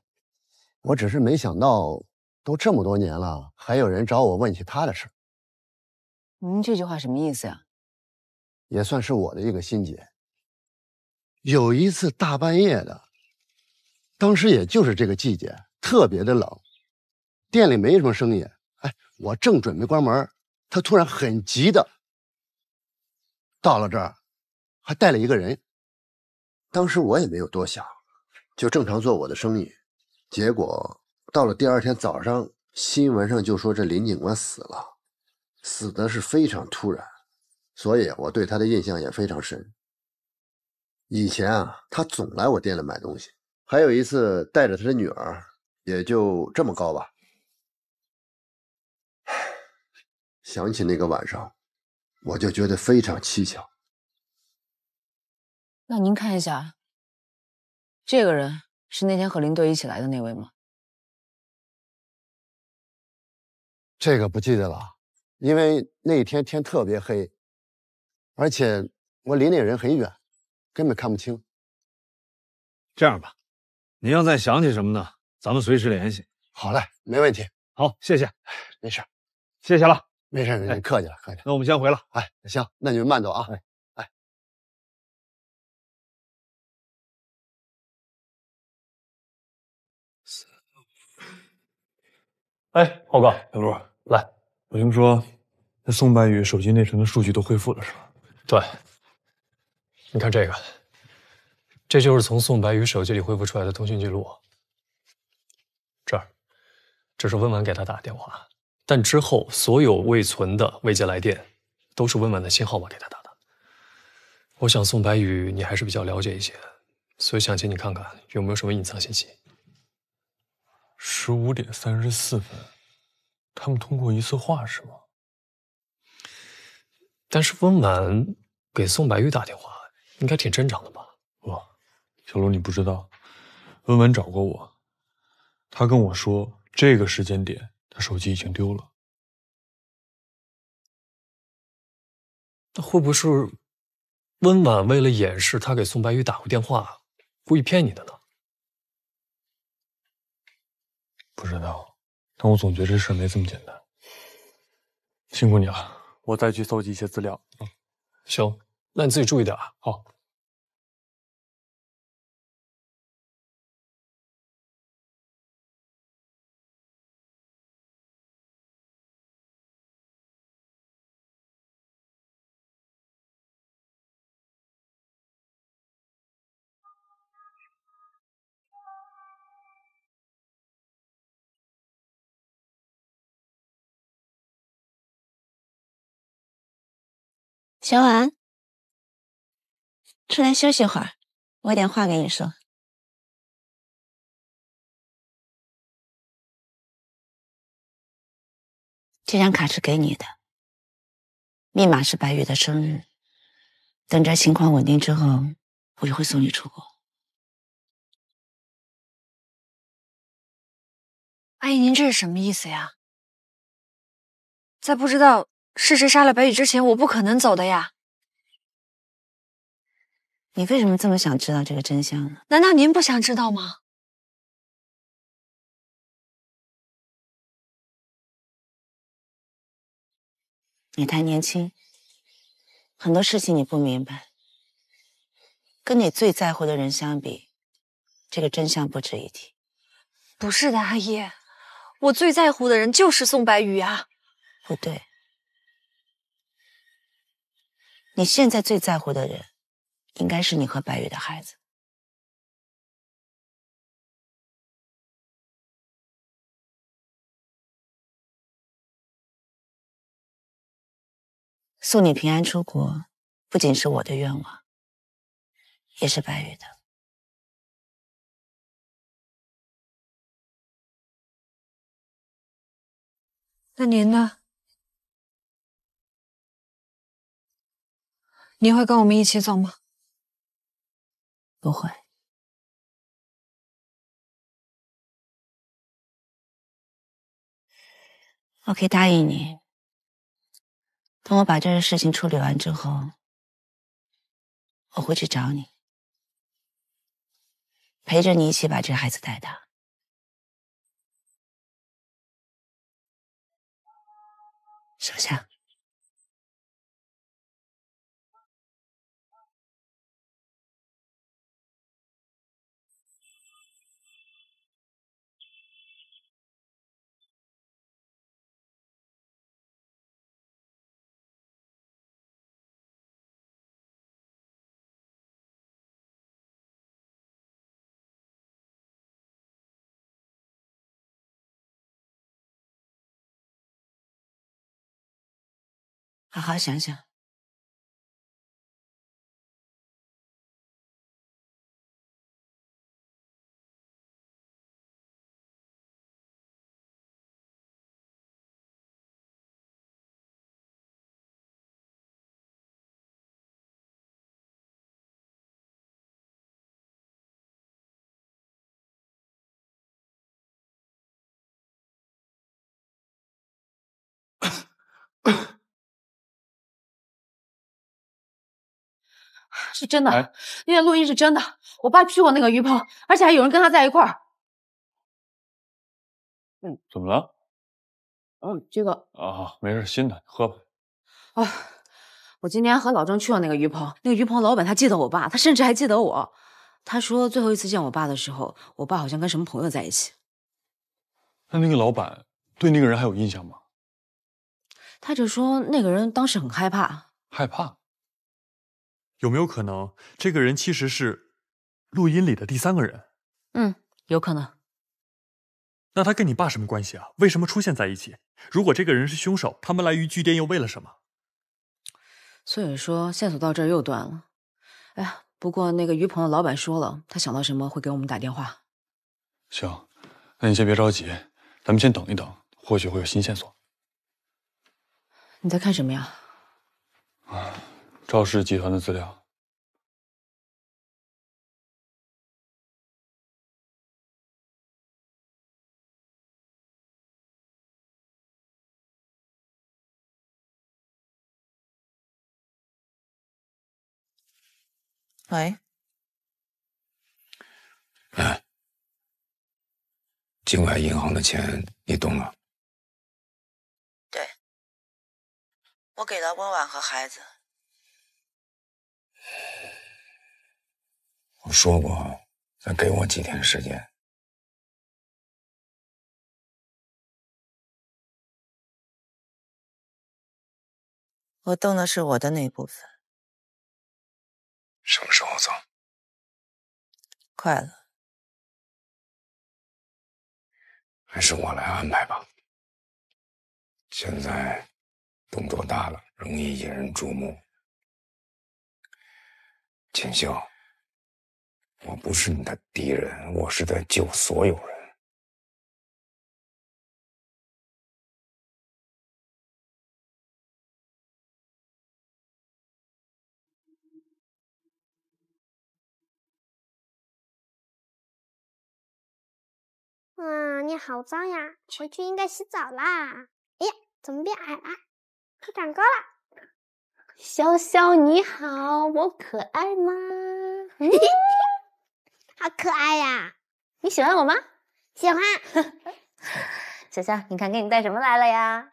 我只是没想到，都这么多年了，还有人找我问起他的事。您这句话什么意思呀？也算是我的一个心结。有一次大半夜的，当时也就是这个季节，特别的冷，店里没什么生意。哎，我正准备关门，他突然很急的到了这儿还带了一个人。当时我也没有多想，就正常做我的生意。结果到了第二天早上，新闻上就说这林警官死了，死的是非常突然，所以我对他的印象也非常深。以前啊，他总来我店里买东西，还有一次带着他的女儿，也就这么高吧。想起那个晚上，我就觉得非常蹊跷。那您看一下，这个人是那天和林队一起来的那位吗？这个不记得了，因为那天天特别黑，而且我离那人很远，根本看不清。这样吧，您要再想起什么呢，咱们随时联系。好嘞，没问题。好，谢谢。没事，谢谢了。没事，你客气了，客气了。那我们先回了。哎，行，那你们慢走啊。哎，报告，小陆，来，我听说那宋白宇手机内存的数据都恢复了，是吧？对，你看这个，这就是从宋白宇手机里恢复出来的通讯记录。这是温婉给他打的电话，但之后所有未存的未接来电，都是温婉的新号码给他打的。我想宋白宇你还是比较了解一些，所以想请你看看有没有什么隐藏信息。15点34分，他们通过一次话是吗？但是温婉给宋白宇打电话，应该挺正常的吧？哇，小陆你不知道，温婉找过我，他跟我说这个时间点他手机已经丢了。那会不会是温婉为了掩饰他给宋白宇打过电话，故意骗你的呢？不知道，但我总觉得这事没这么简单。辛苦你了，我再去搜集一些资料。行，那你自己注意点啊。好。小婉，出来休息会儿，我有点话跟你说。这张卡是给你的，密码是白宇的生日。等着情况稳定之后，我就会送你出国。阿姨，您这是什么意思呀？在不知道是谁杀了白宇之前，我不可能走的呀。你为什么这么想知道这个真相呢？难道您不想知道吗？你太年轻，很多事情你不明白。跟你最在乎的人相比，这个真相不值一提。不是的，阿姨，我最在乎的人就是宋白宇啊。不对，你现在最在乎的人，应该是你和白宇的孩子。送你平安出国，不仅是我的愿望，也是白宇的。那您呢？您会跟我们一起走吗？不会。我可以答应你，等我把这个事情处理完之后，我会去找你，陪着你一起把这个孩子带大。收下。好好想想。是真的，那段录音是真的。我爸去过那个鱼棚，而且还有人跟他在一块儿。怎么了？这个啊，没事，新的，喝吧。啊，我今天和老郑去了那个鱼棚，那个鱼棚老板他记得我爸，他甚至还记得我。他说最后一次见我爸的时候，我爸好像跟什么朋友在一起。那个老板对那个人还有印象吗？他就说那个人当时很害怕。害怕？有没有可能这个人其实是录音里的第3个人？有可能。那他跟你爸什么关系啊？为什么出现在一起？如果这个人是凶手，他们来渔具店又为了什么？所以说线索到这儿又断了。哎呀，不过那个鱼棚的老板说了，他想到什么会给我们打电话。行，那你先别着急，咱们先等一等，或许会有新线索。你在看什么呀？赵氏集团的资料。喂，境外银行的钱你动了？对，我给了温婉和孩子。我说过，再给我几天时间。我动的是我的那部分。什么时候走？快了。还是我来安排吧。现在动作大了，容易引人注目。秦秀，我不是你的敌人，我是在救所有人。你好脏呀，回去应该洗澡啦。哎呀，怎么变矮了？快长高了。潇潇你好，我可爱吗？好可爱呀！你喜欢我吗？喜欢。潇潇，你看给你带什么来了呀？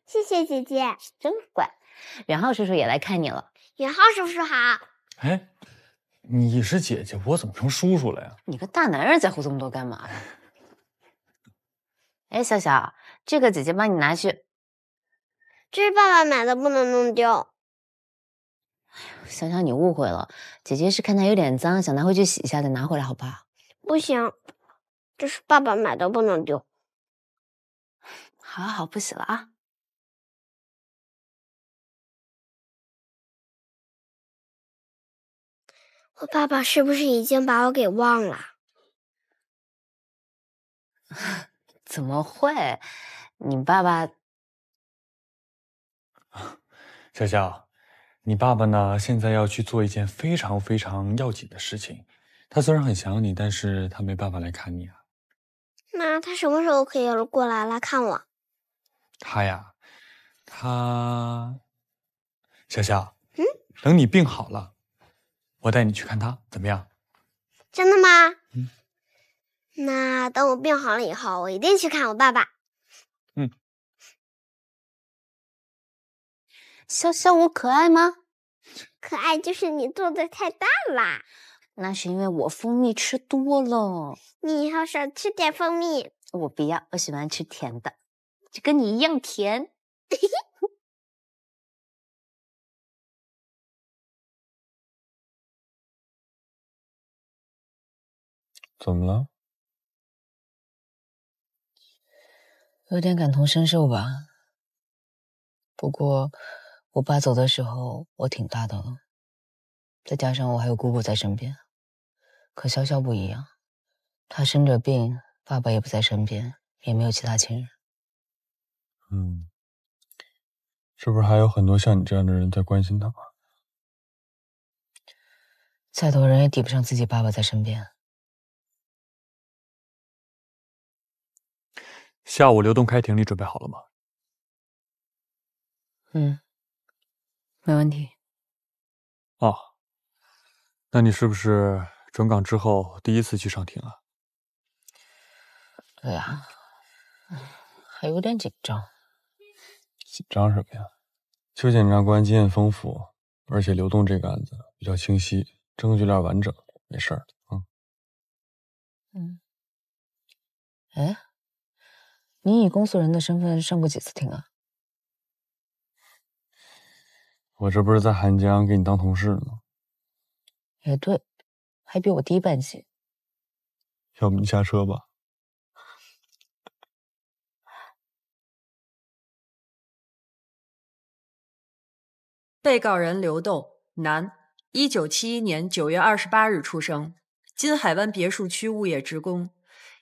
谢谢姐姐，真乖。袁浩叔叔也来看你了。袁浩叔叔好。哎，你是姐姐，我怎么成叔叔了呀？你个大男人在乎这么多干嘛呀？哎，小小，这个姐姐帮你拿去。这是爸爸买的，不能弄丢。小小，你误会了，姐姐是看它有点脏，想拿回去洗一下再拿回来，好不好？不行，这是爸爸买的，不能丢。好好，不洗了啊。我爸爸是不是已经把我给忘了？怎么会？你爸爸……潇潇，你爸爸呢？现在要去做一件非常非常要紧的事情。他虽然很想你，但是他没办法来看你啊。那他什么时候可以过来看我？他呀，潇潇，等你病好了，我带你去看他，怎么样？真的吗？那等我病好了以后，我一定去看我爸爸。潇潇，我可爱吗？可爱就是你做的太大啦。那是因为我蜂蜜吃多了。你以后少吃点蜂蜜。我不要，我喜欢吃甜的，就跟你一样甜。怎么了？有点感同身受吧。不过我爸走的时候我挺大的了，再加上我还有姑姑在身边。可潇潇不一样，她生着病，爸爸也不在身边，也没有其他亲人。是不是还有很多像你这样的人在关心他？再多人也抵不上自己爸爸在身边。下午流动开庭，你准备好了吗？没问题。哦，那你是不是转岗之后第一次去上庭啊？对啊，还有点紧张。紧张什么呀？邱检察官经验丰富，而且流动这个案子比较清晰，证据链完整，没事儿的。哎，你以公诉人的身份上过几次庭啊？我这不是在韩江给你当同事呢吗？也对，还比我低半级。要不你下车吧。被告人刘栋，男，1971年9月28日出生，金海湾别墅区物业职工，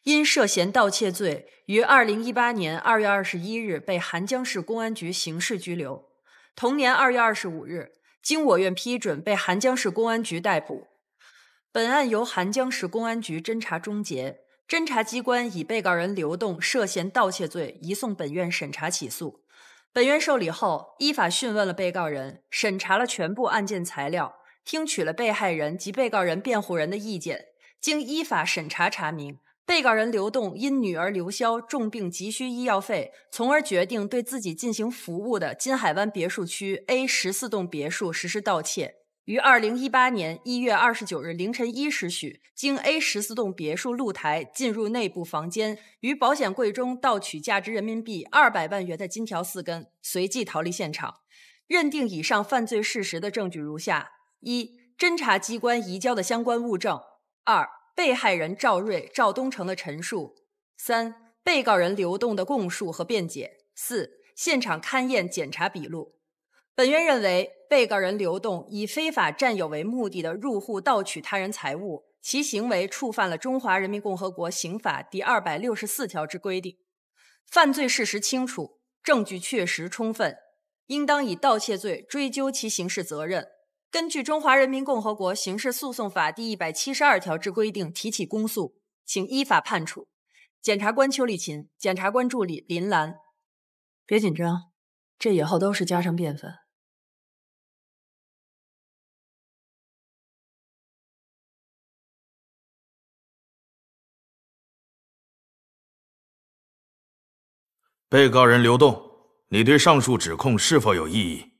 因涉嫌盗窃罪，于2018年2月21日被韩江市公安局刑事拘留。同年2月25日，经我院批准，被韩江市公安局逮捕。本案由韩江市公安局侦查终结，侦查机关以被告人刘栋涉嫌盗窃罪移送本院审查起诉。本院受理后，依法讯问了被告人，审查了全部案件材料，听取了被害人及被告人辩护人的意见。经依法审查查明，被告人刘栋因女儿刘潇重病急需医药费，从而决定对自己进行服务的金海湾别墅区 A14栋别墅实施盗窃。于2018年1月29日凌晨1时许，经 A14栋别墅露台进入内部房间，于保险柜中盗取价值人民币200万元的金条4根，随即逃离现场。认定以上犯罪事实的证据如下：一、侦查机关移交的相关物证；二、被害人赵瑞、赵东成的陈述；三、被告人刘栋的供述和辩解；四、现场勘验检查笔录。本院认为，被告人刘栋以非法占有为目的的入户盗取他人财物，其行为触犯了《中华人民共和国刑法》第264条之规定，犯罪事实清楚，证据确实充分，应当以盗窃罪追究其刑事责任。根据《中华人民共和国刑事诉讼法》第172条之规定提起公诉，请依法判处。检察官邱丽琴，检察官助理林兰。别紧张，这以后都是家常便饭。被告人刘栋，你对上述指控是否有异议？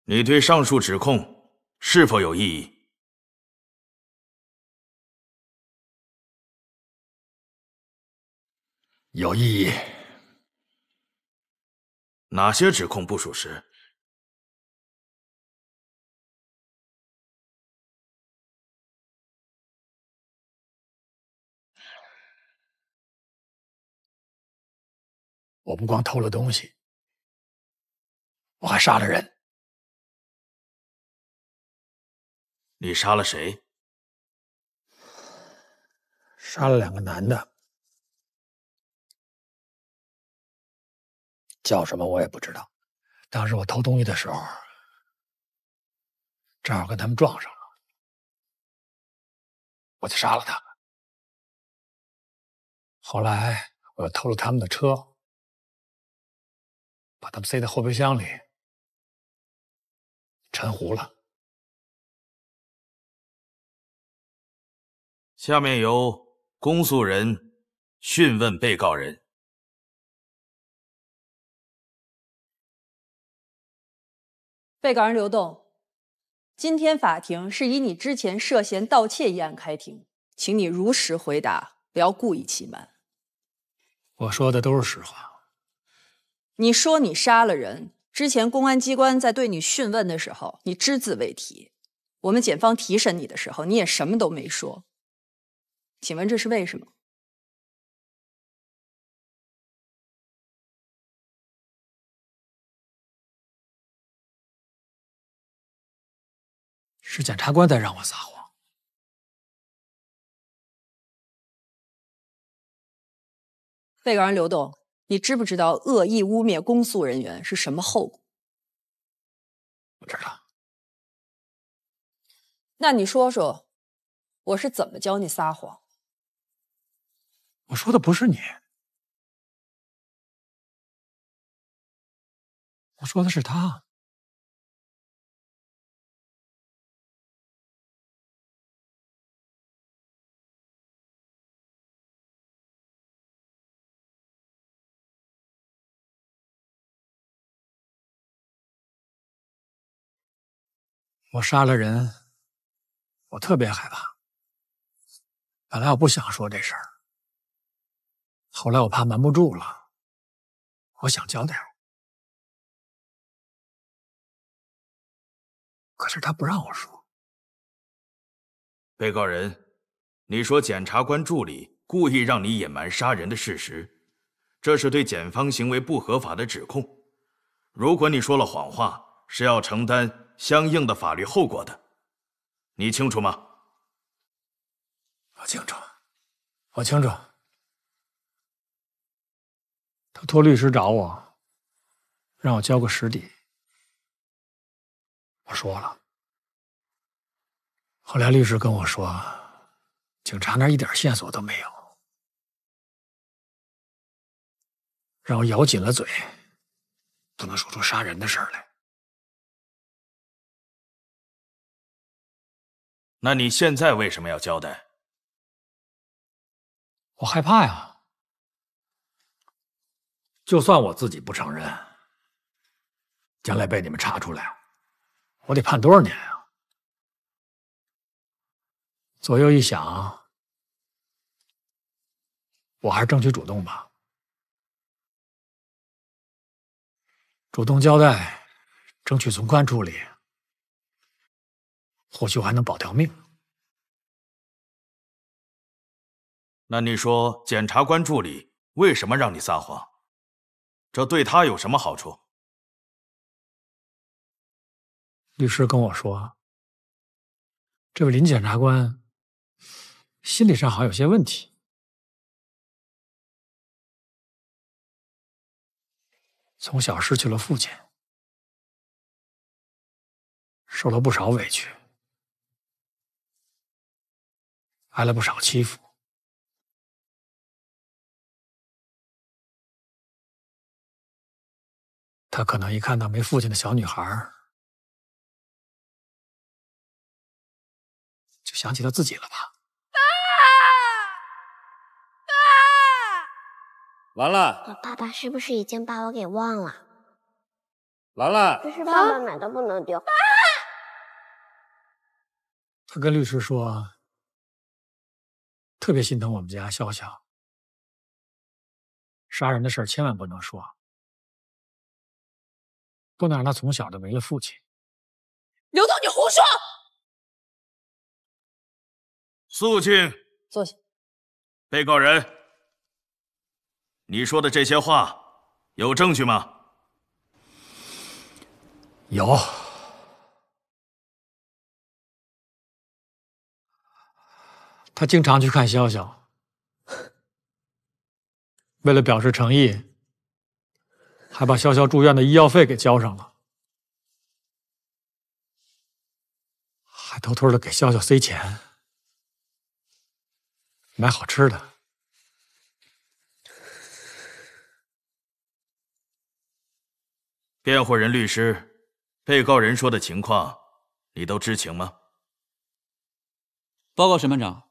你对上述指控是否有异议？有异议。哪些指控不属实？我不光偷了东西，我还杀了人。你杀了谁？杀了2个男的，叫什么我也不知道。当时我偷东西的时候，正好跟他们撞上了，我就杀了他们。后来我又偷了他们的车，把他们塞在后备箱里，沉湖了。下面由公诉人讯问被告人。被告人刘栋，今天法庭是以你之前涉嫌盗窃一案开庭，请你如实回答，不要故意欺瞒。我说的都是实话。你说你杀了人，之前公安机关在对你讯问的时候，你只字未提；我们检方提审你的时候，你也什么都没说。请问这是为什么？是检察官在让我撒谎。被告人刘栋，你知不知道恶意污蔑公诉人员是什么后果？不知道。那你说说，我是怎么教你撒谎？我说的不是你，我说的是他。我杀了人，我特别害怕。本来我不想说这事儿，后来我怕瞒不住了，我想交代。可是他不让我说。被告人，你说检察官助理故意让你隐瞒杀人的事实，这是对检方行为不合法的指控。如果你说了谎话，是要承担相应的法律后果的，你清楚吗？我清楚，我清楚。他托律师找我，让我交个实底。我说了。后来律师跟我说，警察那儿一点线索都没有，让我咬紧了嘴，不能说出杀人的事儿来。那你现在为什么要交代？我害怕呀。就算我自己不承认，将来被你们查出来，我得判多少年啊？左右一想，我还是争取主动吧。主动交代，争取从宽处理，或许我还能保条命。那你说检察官助理为什么让你撒谎？这对他有什么好处？律师跟我说，这位林检察官心理上好像有些问题。从小失去了父亲，受了不少委屈，挨了不少欺负。他可能一看到没父亲的小女孩，就想起他自己了吧？兰兰，我爸爸是不是已经把我给忘了？兰兰，这是爸爸买的，不能丢。他跟律师说，特别心疼我们家潇潇，杀人的事千万不能说，不能让他从小就没了父亲。刘栋，你胡说！肃静。坐下。被告人，你说的这些话有证据吗？有。他经常去看潇潇，为了表示诚意，还把潇潇住院的医药费给交上了，还偷偷的给潇潇塞钱，买好吃的。辩护人律师，被告人说的情况，你都知情吗？报告审判长，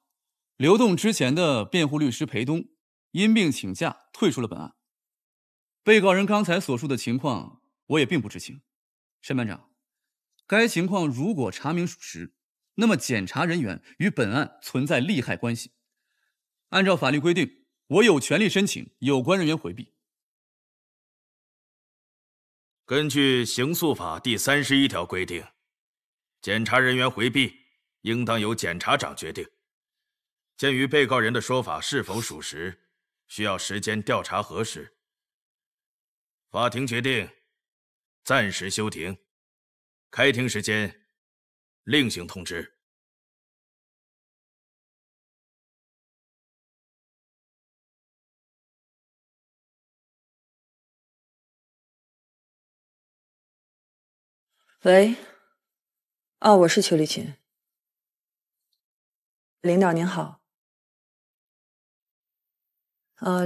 刘栋之前的辩护律师裴东因病请假退出了本案。被告人刚才所述的情况，我也并不知情。审判长，该情况如果查明属实，那么检察人员与本案存在利害关系。按照法律规定，我有权利申请有关人员回避。根据刑诉法第31条规定，检察人员回避应当由检察长决定。鉴于被告人的说法是否属实，需要时间调查核实。法庭决定暂时休庭，开庭时间另行通知。喂，哦，我是邱丽琴。领导您好。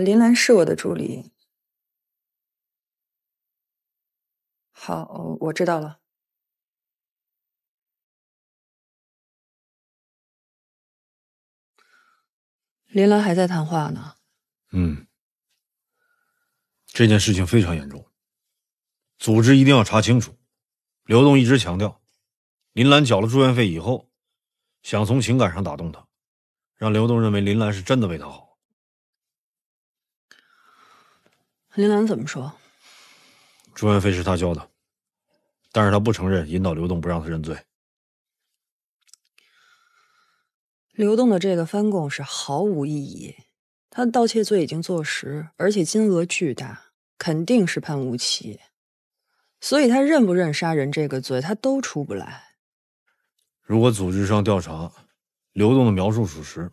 林兰是我的助理。好，我知道了。林兰还在谈话呢。这件事情非常严重，组织一定要查清楚。刘栋一直强调，林兰缴了住院费以后，想从情感上打动他，让刘栋认为林兰是真的为他好。林兰怎么说？住院费是他交的，但是他不承认，引导刘栋不让他认罪。刘栋的这个翻供是毫无意义，他的盗窃罪已经坐实，而且金额巨大，肯定是判无期。所以他认不认杀人这个罪，他都出不来。如果组织上调查刘栋的描述属实，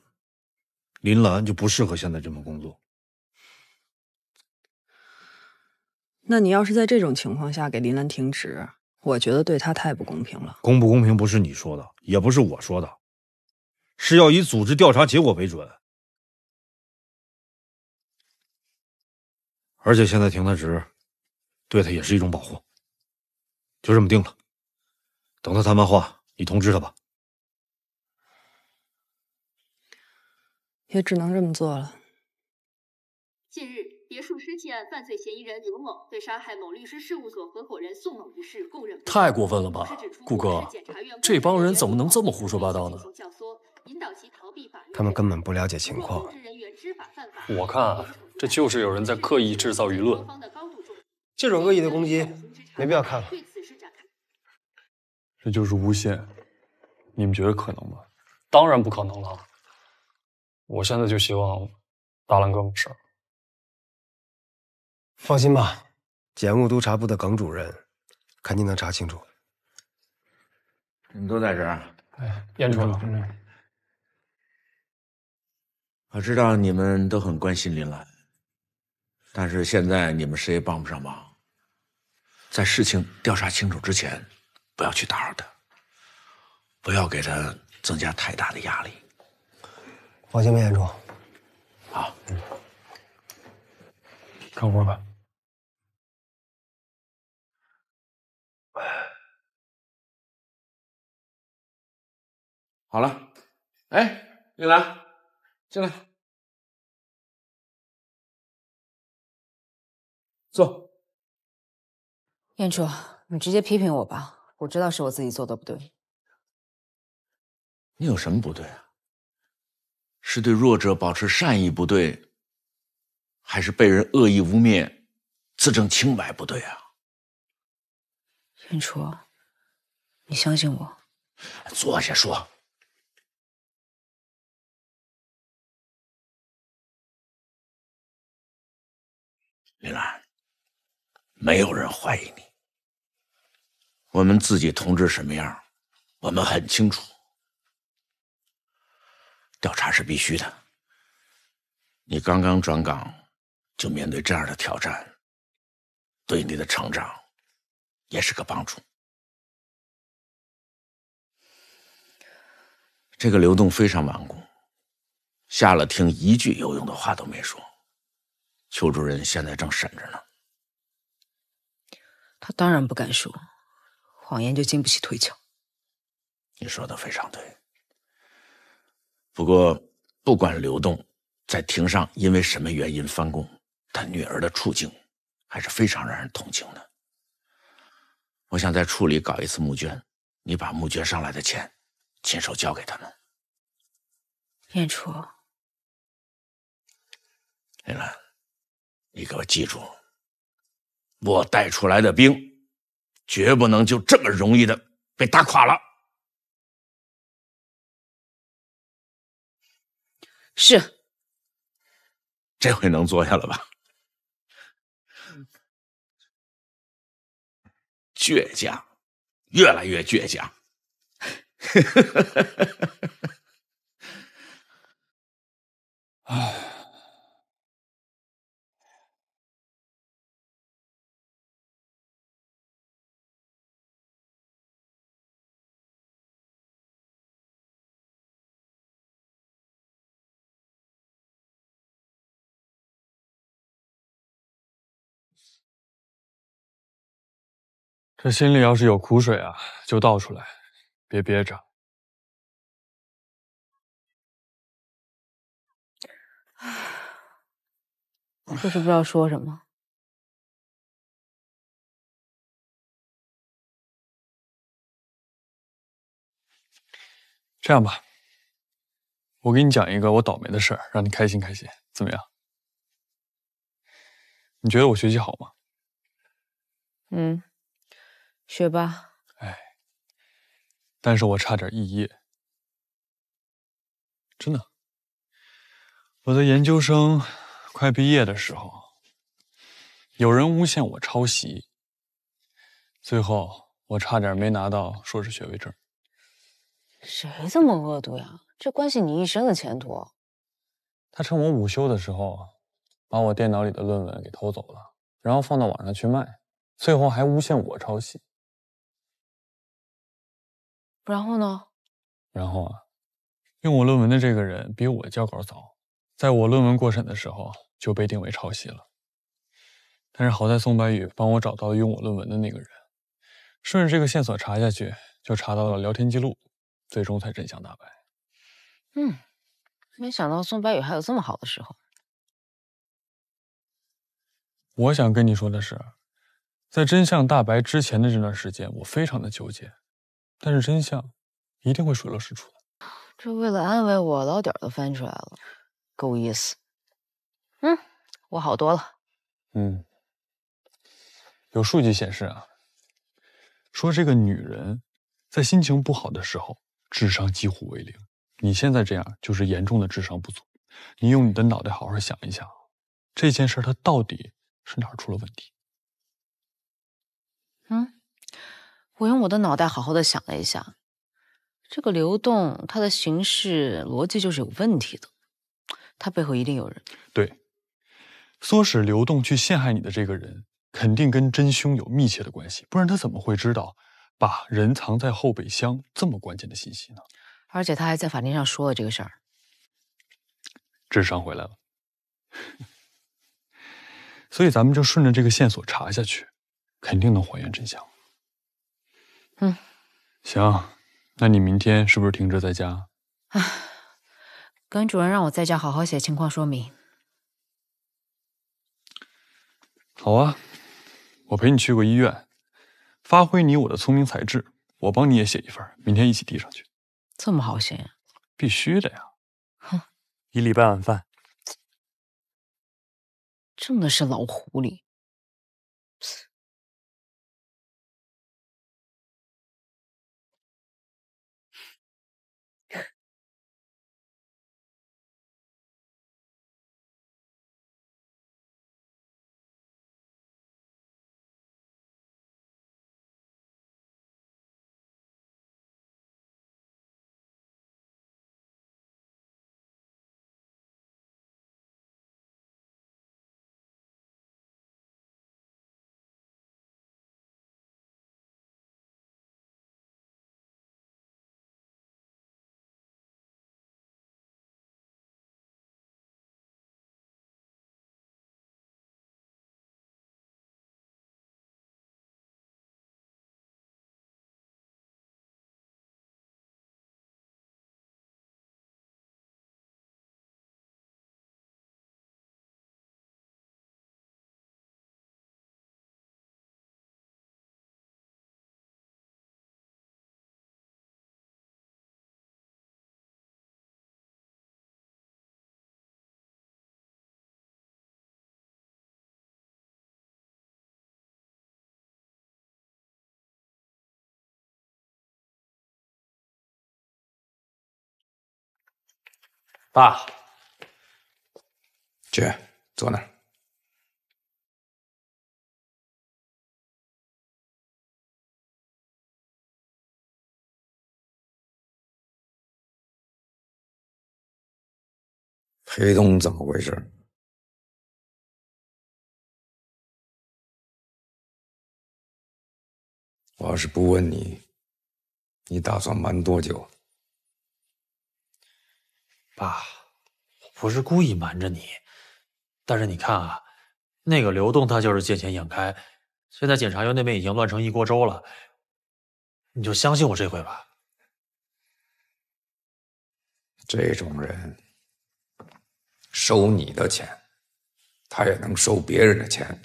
林兰就不适合现在这份工作。那你要是在这种情况下给林兰停职，我觉得对她太不公平了。公不公平不是你说的，也不是我说的，是要以组织调查结果为准。而且现在停他职，对他也是一种保护。就这么定了，等他谈完话，你通知他吧。也只能这么做了。近日，别墅失窃案犯罪嫌疑人刘某对杀害某律师事务所合伙人宋某一事供认不太过分了吧，顾哥，这帮人怎么能这么胡说八道呢？他们根本不了解情况。我看这就是有人在刻意制造舆论。这种恶意的攻击，没必要看了。这就是诬陷，你们觉得可能吗？当然不可能了。我现在就希望大兰哥没事。放心吧，检务督察部的耿主任肯定能查清楚。你们都在这儿？燕主任，我知道你们都很关心林兰，但是现在你们谁也帮不上忙。在事情调查清楚之前，不要去打扰他，不要给他增加太大的压力。放心吧，燕主。好，干活吧。好了，哎，林兰，进来，坐。燕初，你直接批评我吧，我知道是我自己做的不对。你有什么不对啊？是对弱者保持善意不对，还是被人恶意污蔑、自证清白不对啊？燕初，你相信我。坐下说。林兰，没有人怀疑你，我们自己同志什么样，我们很清楚。调查是必须的，你刚刚转岗就面对这样的挑战，对你的成长也是个帮助。这个刘栋非常顽固，下了厅一句有用的话都没说。邱主任现在正审着呢。他当然不敢说，谎言就经不起推敲。你说的非常对。不过，不管刘栋在庭上因为什么原因翻供，他女儿的处境还是非常让人同情的。我想在处里搞一次募捐，你把募捐上来的钱亲手交给他们。燕初，林兰，你给我记住，我带出来的兵，绝不能就这么容易的被打垮了。是。这回能坐下了吧？倔强，越来越倔强。唉，这心里要是有苦水啊，就倒出来，别憋着。就是不知道说什么。这样吧，我给你讲一个我倒霉的事儿，让你开心开心，怎么样？你觉得我学习好吗？嗯，学霸。但是我差点肄业，真的。我的研究生快毕业的时候，有人诬陷我抄袭，最后我差点没拿到硕士学位证。谁这么恶毒呀？这关系你一生的前途。他趁我午休的时候，把我电脑里的论文给偷走了，然后放到网上去卖，最后还诬陷我抄袭。然后呢？然后啊，用我论文的这个人比我交稿早，在我论文过审的时候就被定为抄袭了。但是好在宋白宇帮我找到了用我论文的那个人，顺着这个线索查下去，就查到了聊天记录，最终才真相大白。没想到宋白宇还有这么好的时候。我想跟你说的是，在真相大白之前的这段时间，我非常的纠结，但是真相一定会水落石出的。这为了安慰我，老底儿都翻出来了，够意思。我好多了。有数据显示啊，说这个女人在心情不好的时候，智商几乎为零。你现在这样就是严重的智商不足。你用你的脑袋好好想一想，这件事它到底是哪儿出了问题？我用我的脑袋好好的想了一下，这个流动它的形式逻辑就是有问题的，它背后一定有人。对，唆使流动去陷害你的这个人，肯定跟真凶有密切的关系，不然他怎么会知道把人藏在后备箱这么关键的信息呢？而且他还在法庭上说了这个事儿。智商回来了。所以咱们就顺着这个线索查下去，肯定能还原真相。行，那你明天是不是停职在家？跟主任让我在家好好写情况说明。好啊，我陪你去过医院，发挥你我的聪明才智，我帮你也写一份，明天一起递上去。这么好写呀？必须的呀。1礼拜晚饭。真的是老狐狸。爸，去，坐那儿。裴东怎么回事？我要是不问你，你打算瞒多久？爸，我不是故意瞒着你，但是你看啊，那个刘栋他就是借钱眼开，现在检察院那边已经乱成一锅粥了，你就相信我这回吧。这种人收你的钱，他也能收别人的钱。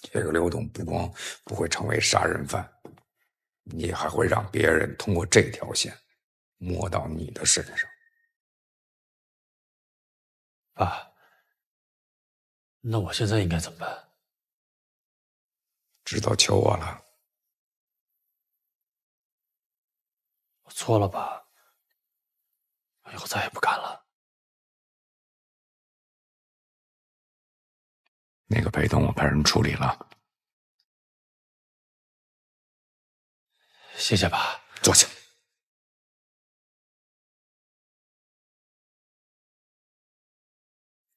这个刘栋不光不会成为杀人犯，你还会让别人通过这条线摸到你的身上。爸，那我现在应该怎么办？知道求我了？我错了，爸，以后再也不敢了。那个裴东我派人处理了。谢谢爸。坐下。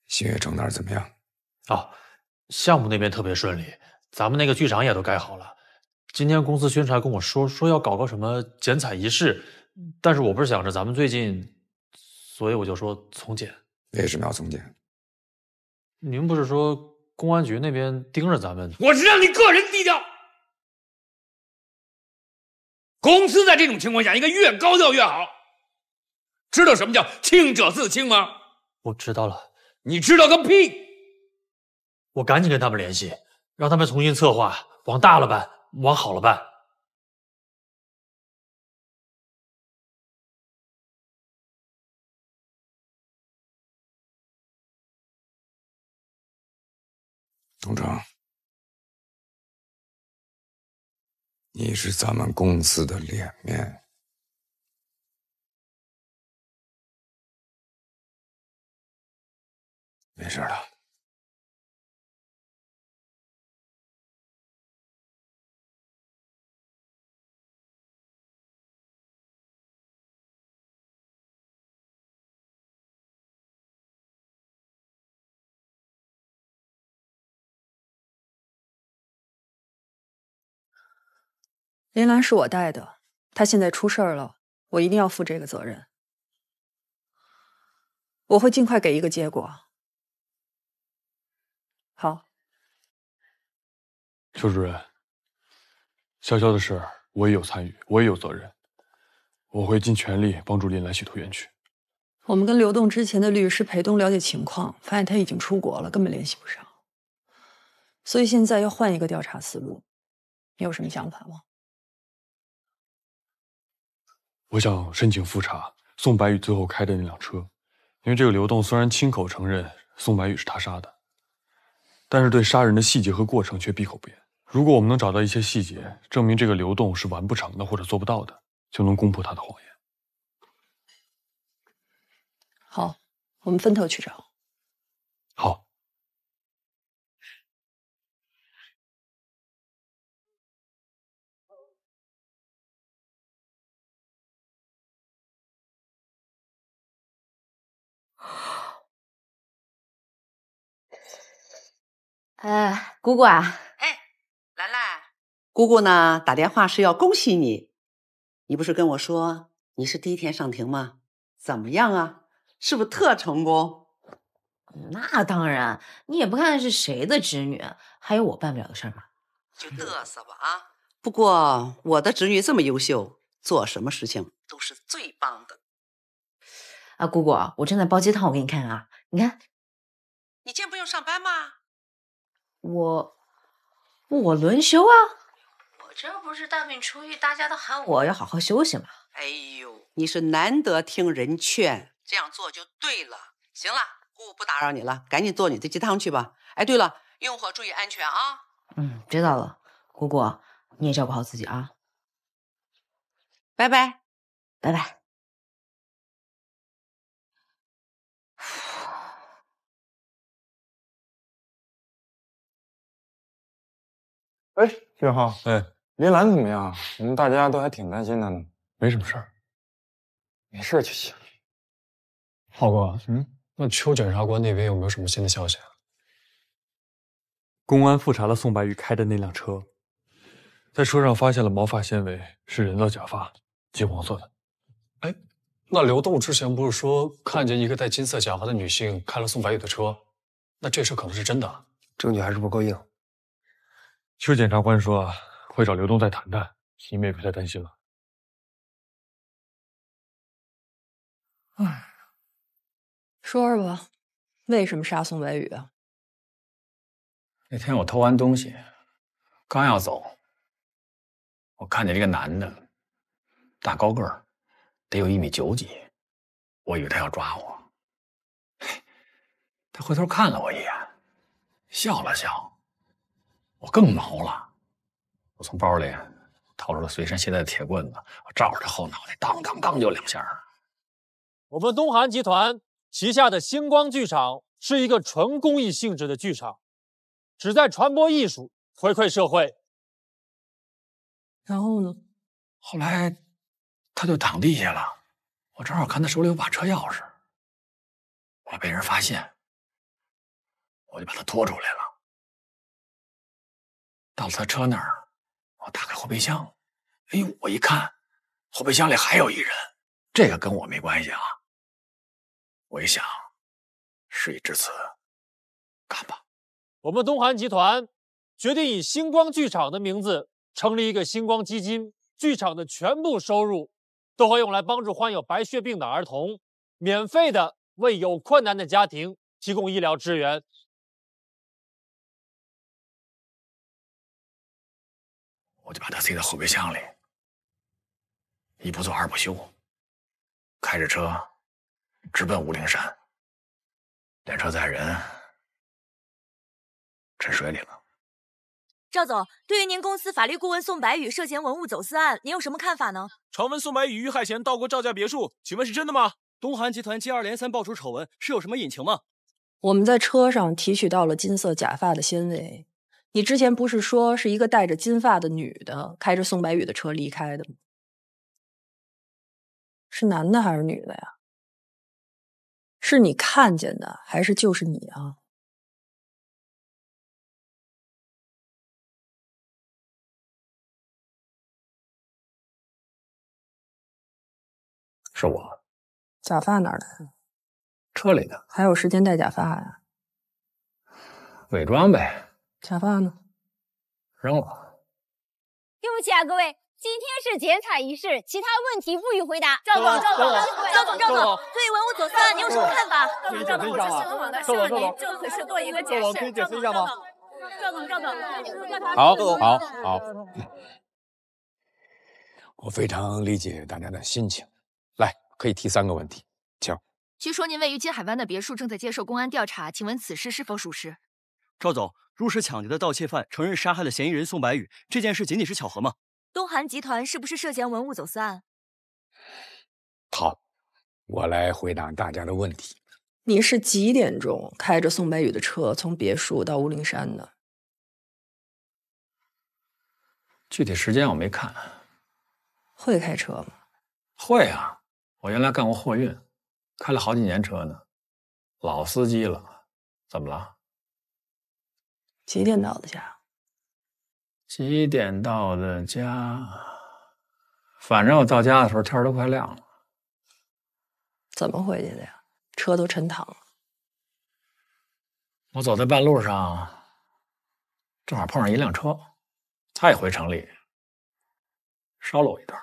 新月城那儿怎么样？哦，项目那边特别顺利，咱们那个剧场也都盖好了。今天公司宣传跟我说要搞个什么剪彩仪式，但是我不是想着咱们最近，所以我就说从简。为什么要从简？您不是说公安局那边盯着咱们？我是让你个人低调。公司在这种情况下应该越高调越好。知道什么叫清者自清吗？我知道了。你知道个屁！我赶紧跟他们联系，让他们重新策划，往大了办，往好了办。董成，你是咱们公司的脸面。没事的。林兰是我带的，她现在出事儿了，我一定要负这个责任。我会尽快给一个结果。好，邱主任，潇潇的事我也有参与，我也有责任，我会尽全力帮助林兰洗脱冤屈。我们跟刘栋之前的律师裴东了解情况，发现他已经出国了，根本联系不上，所以现在要换一个调查思路。你有什么想法吗？我想申请复查宋白宇最后开的那辆车，因为这个刘栋虽然亲口承认宋白宇是他杀的，但是对杀人的细节和过程却闭口不言。如果我们能找到一些细节，证明这个刘栋是完不成的或者做不到的，就能攻破他的谎言。好，我们分头去找。好。姑姑啊，兰兰，姑姑呢打电话是要恭喜你，你不是跟我说你是第一天上庭吗？怎么样啊？是不是特成功？那当然，你也不看是谁的侄女，还有我办不了的事吗？就嘚瑟吧啊！不过我的侄女这么优秀，做什么事情都是最棒的。啊，姑姑，我正在包鸡汤，我给你看啊，你看，你今天不用上班吗？我轮休啊，我这不是大病初愈，大家都喊我要好好休息嘛。哎呦，你是难得听人劝，这样做就对了。行了，姑姑不打扰你了，赶紧做你的鸡汤去吧。哎，对了，用火注意安全啊。知道了，姑姑你也照顾好自己啊。拜拜，拜拜。哎，岳浩，林兰怎么样？我们大家都还挺担心她呢。没什么事儿，没事就行。浩哥，那邱检察官那边有没有什么新的消息啊？公安复查了宋白宇开的那辆车，在车上发现了毛发纤维，是人造假发，金黄色的。哎，那刘栋之前不是说看见一个戴金色假发的女性开了宋白宇的车？那这事可能是真的。证据还是不够硬。邱检察官说会找刘栋再谈谈，你们也别太担心了。说说吧，为什么杀宋白宇啊？那天我偷完东西，刚要走，我看见这个男的，大高个儿，得有1.9米几，我以为他要抓我，他回头看了我一眼，笑了笑，我更毛了，我从包里掏出了随身携带的铁棍子，我照着他后脑袋当当当就2下。我们东韩集团旗下的星光剧场是一个纯公益性质的剧场，旨在传播艺术，回馈社会。然后呢？后来他就躺地下了，我正好看他手里有把车钥匙，我被人发现，我就把他拖出来了。到了他车那儿，我打开后备箱，哎呦，我一看，后备箱里还有一人，这个跟我没关系啊。我一想，事已至此，干吧。我们东韩集团决定以星光剧场的名字成立一个星光基金，剧场的全部收入都会用来帮助患有白血病的儿童，免费的为有困难的家庭提供医疗支援。我就把他塞到后备箱里，一不做二不休，开着车直奔武陵山，连车载人沉水里了。赵总，对于您公司法律顾问宋白宇涉嫌文物走私案，您有什么看法呢？传闻宋白宇遇害前到过赵家别墅，请问是真的吗？东韩集团接二连三爆出丑闻，是有什么隐情吗？我们在车上提取到了金色假发的纤维。你之前不是说是一个戴着金发的女的开着宋白宇的车离开的吗？是男的还是女的呀？是你看见的，还是就是你啊？是我。假发哪儿来的？车里的。还有时间戴假发呀？伪装呗。假发呢？扔了。对不起啊，各位，今天是剪彩仪式，其他问题不予回答。赵总，对于文物走私案，你有什么看法？赵总，我是新闻网的新闻人，就此事做一个解释。可以解释一下吗？赵总，好。我非常理解大家的心情。来，可以提3个问题，请。据说您位于金海湾的别墅正在接受公安调查，请问此事是否属实？赵总，入室抢劫的盗窃犯承认杀害了嫌疑人宋白宇，这件事仅仅是巧合吗？东韩集团是不是涉嫌文物走私案？好，我来回答大家的问题。你是几点钟开着宋白宇的车从别墅到武陵山的？具体时间我没看。会开车吗？会啊，我原来干过货运，开了好几年车呢，老司机了。怎么了？几点到的家？几点到的家？反正我到家的时候天都快亮了。怎么回去的呀？车都沉塘了。我走在半路上，正好碰上一辆车，他也回城里，捎了我一段。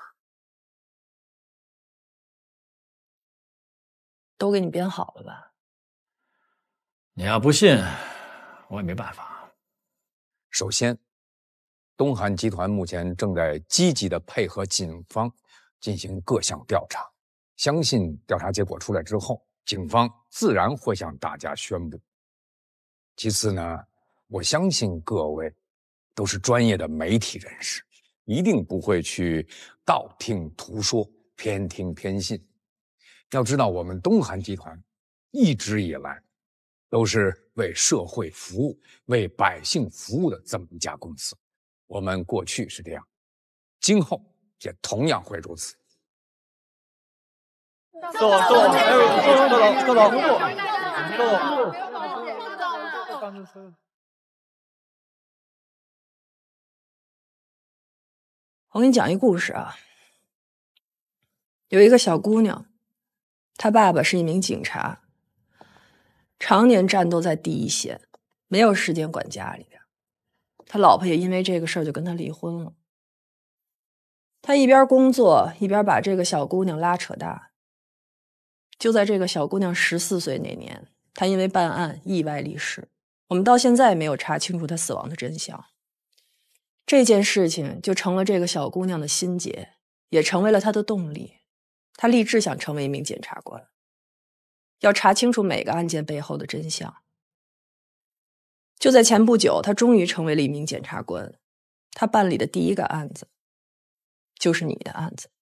都给你编好了吧？你要不信，我也没办法。首先，东韩集团目前正在积极的配合警方进行各项调查，相信调查结果出来之后，警方自然会向大家宣布。其次呢，我相信各位都是专业的媒体人士，一定不会去道听途说、偏听偏信。要知道，我们东韩集团一直以来都是为社会服务、为百姓服务的这么一家公司。我们过去是这样，今后也同样会如此。走，我给你讲一故事啊。有一个小姑娘，她爸爸是一名警察，常年战斗在第一线，没有时间管家里边。他老婆也因为这个事儿就跟他离婚了。他一边工作一边把这个小姑娘拉扯大。就在这个小姑娘14岁那年，她因为办案意外离世，我们到现在也没有查清楚她死亡的真相。这件事情就成了这个小姑娘的心结，也成为了她的动力。她立志想成为一名检察官，要查清楚每个案件背后的真相。就在前不久，她终于成为了一名检察官。她办理的第一个案子就是你的案子，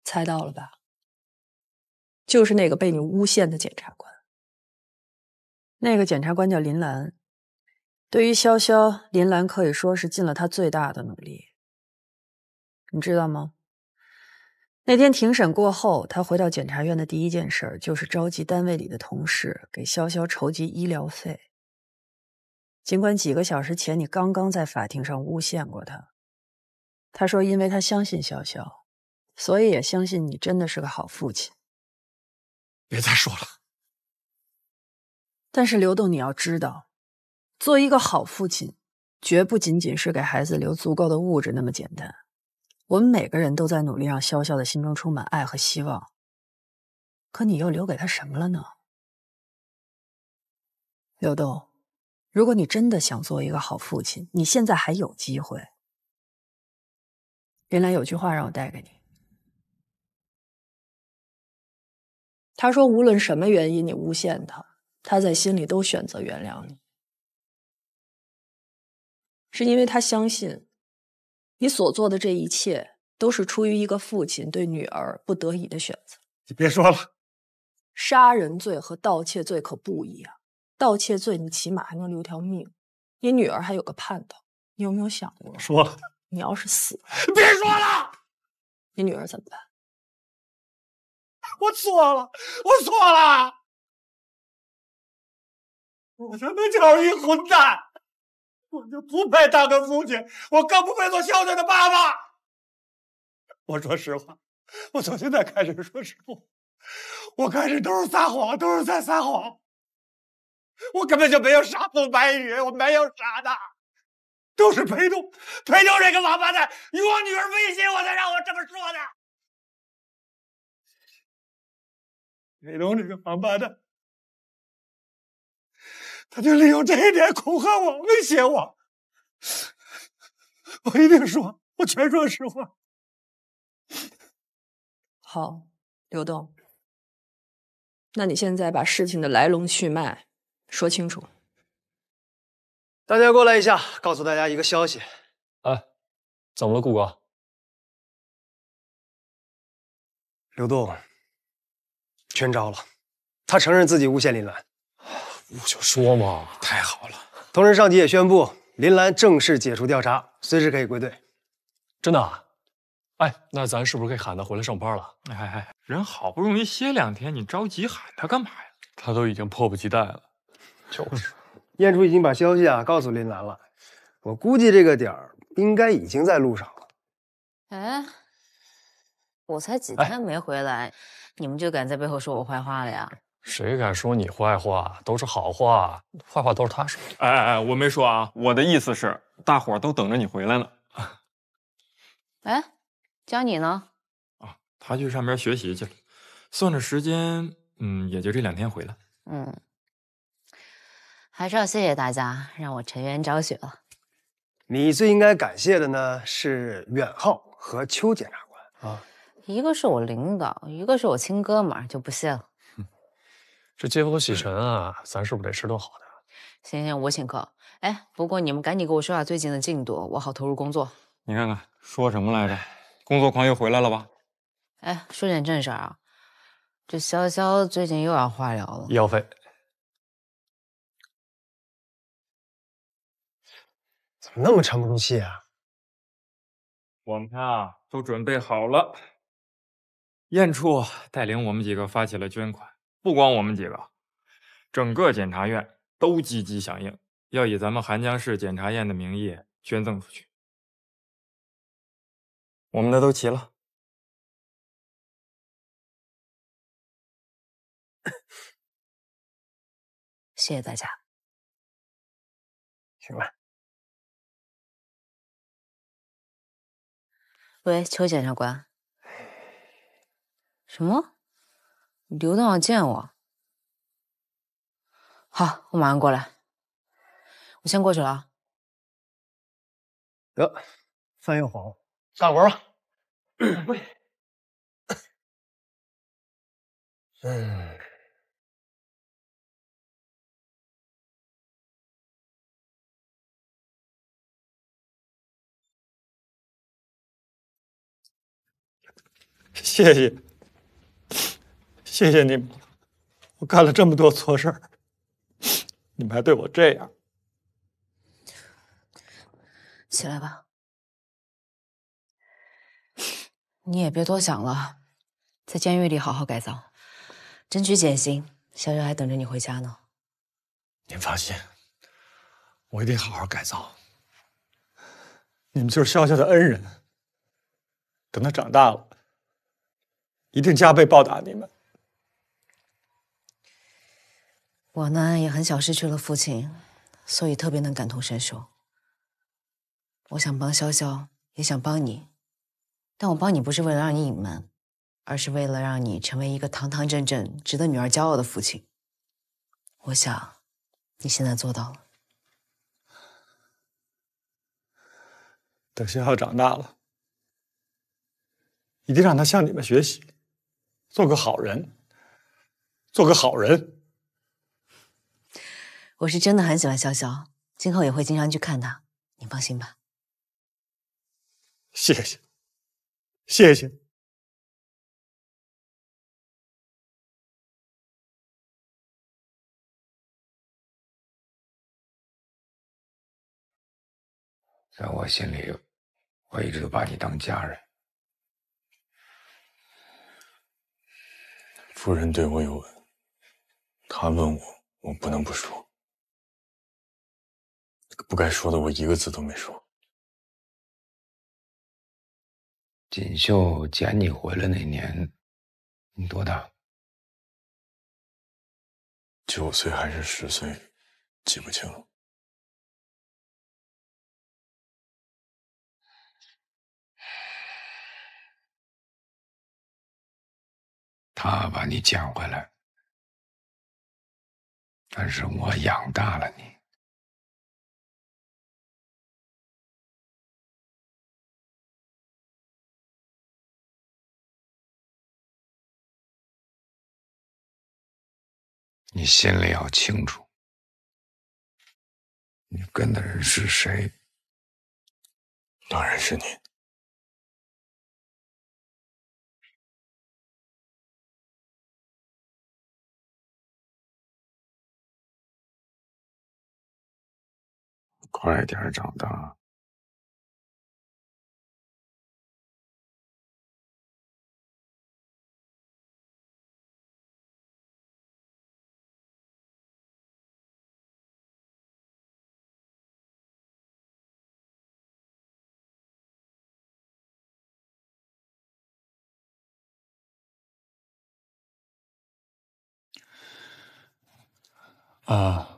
猜到了吧？就是那个被你诬陷的检察官。那个检察官叫林兰。对于潇潇，林兰可以说是尽了她最大的努力。你知道吗？那天庭审过后，她回到检察院的第一件事就是召集单位里的同事给潇潇筹集医疗费。尽管几个小时前你刚刚在法庭上诬陷过她，她说因为她相信潇潇，所以也相信你真的是个好父亲。别再说了。但是刘栋，你要知道，做一个好父亲，绝不仅仅是给孩子留足够的物质那么简单。我们每个人都在努力让潇潇的心中充满爱和希望，可你又留给他什么了呢？刘栋，如果你真的想做一个好父亲，你现在还有机会。林兰有句话让我带给你，他说无论什么原因你诬陷他，他在心里都选择原谅你，是因为他相信你所做的这一切都是出于一个父亲对女儿不得已的选择。你别说了。杀人罪和盗窃罪可不一样，盗窃罪你起码还能留条命，你女儿还有个盼头。你有没有想过，说了，你要是死了，别说了，你女儿怎么办？我错了，我错了，我他妈就是一混蛋，我就不配当个父亲，我更不配做潇潇的爸爸。我说实话，我从现在开始说实话，我开始都是撒谎，都是在撒谎，我根本就没有杀宋白宇，我没有杀他，都是裴东这个王八蛋与我女儿威胁我才让我这么说的。裴东这个王八蛋，他就利用这一点恐吓我、威胁我。我一定说，我全说实话。好，刘栋，那你现在把事情的来龙去脉说清楚。大家过来一下，告诉大家一个消息。哎，怎么了，顾哥？刘栋全招了，他承认自己诬陷林兰。我就说嘛，太好了。同时，上级也宣布林兰正式解除调查，随时可以归队。真的啊？哎，那咱是不是可以喊他回来上班了？哎，人好不容易歇2天，你着急喊他干嘛呀？他都已经迫不及待了。就是，燕初已经把消息告诉林兰了，我估计这个点儿应该已经在路上了。哎，我才几天没回来，你们就敢在背后说我坏话了呀？谁敢说你坏话？都是好话，坏话都是他说的。哎，我没说啊，我的意思是，大伙儿都等着你回来呢。哎，江你呢？啊，他去上边学习去了，算着时间，也就这2天回来。还是要谢谢大家，让我沉冤昭雪了。你最应该感谢的呢是远浩和邱检察官啊，一个是我领导，一个是我亲哥们儿，就不谢了。这接风洗尘啊，咱是不是得吃顿好的？行，我请客。哎，不过你们赶紧给我说下最近的进度，我好投入工作。你看看说什么来着？工作狂又回来了吧？哎，说点正事儿啊，这潇潇最近又要化疗了，医药费。怎么那么沉不住气啊？我们都准备好了。验处带领我们几个发起了捐款，不光我们几个，整个检察院都积极响应，要以咱们韩江市检察院的名义捐赠出去。我们的都齐了。谢谢大家。行了。喂，邱检察官。什么？刘栋要见我？好，我马上过来。我先过去了啊。得，饭又好，干活吧。谢谢，谢谢你们，我干了这么多错事儿，你们还对我这样。起来吧。你也别多想了，在监狱里好好改造，争取减刑。潇潇还等着你回家呢。您放心，我一定好好改造。你们就是潇潇的恩人，等他长大了，一定加倍报答你们。我呢也很小失去了父亲，所以特别能感同身受。我想帮潇潇，也想帮你，但我帮你不是为了让你隐瞒，而是为了让你成为一个堂堂正正、值得女儿骄傲的父亲。我想，你现在做到了。等潇潇长大了，一定让他向你们学习，做个好人，做个好人。我是真的很喜欢潇潇，今后也会经常去看她，你放心吧。谢谢，谢谢。在我心里，我一直都把你当家人。夫人对我有恩，她问我，我不能不说。不该说的，我一个字都没说。锦绣捡你回来那年，你多大？9岁还是10岁，记不清了。他把你捡回来，但是我养大了你。你心里要清楚，你跟的人是谁。当然是你。快点长大。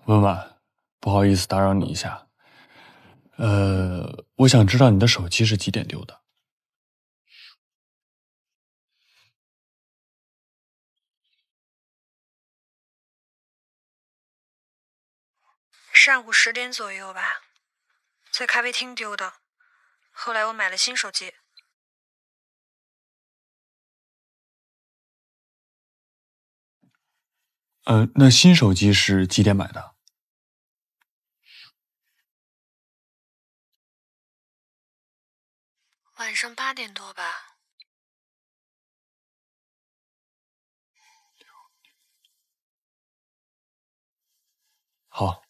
文婉，不好意思打扰你一下。我想知道你的手机是几点丢的？上午10点左右吧，在咖啡厅丢的。后来我买了新手机。那新手机是几点买的？晚上8点多吧。好，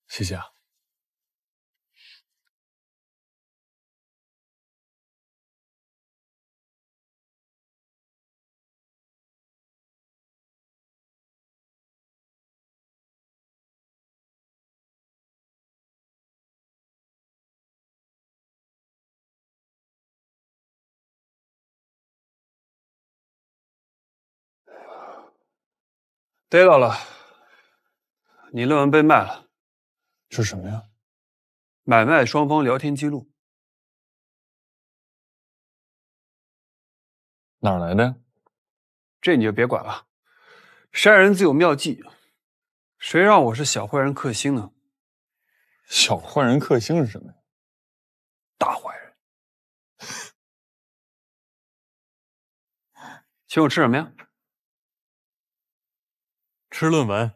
谢谢啊。逮到了，你论文被卖了。是什么呀？买卖双方聊天记录。哪儿来的呀？这你就别管了。杀人自有妙计，谁让我是小坏人克星呢？小坏人克星是什么呀？大坏人。请我吃什么呀？吃论文。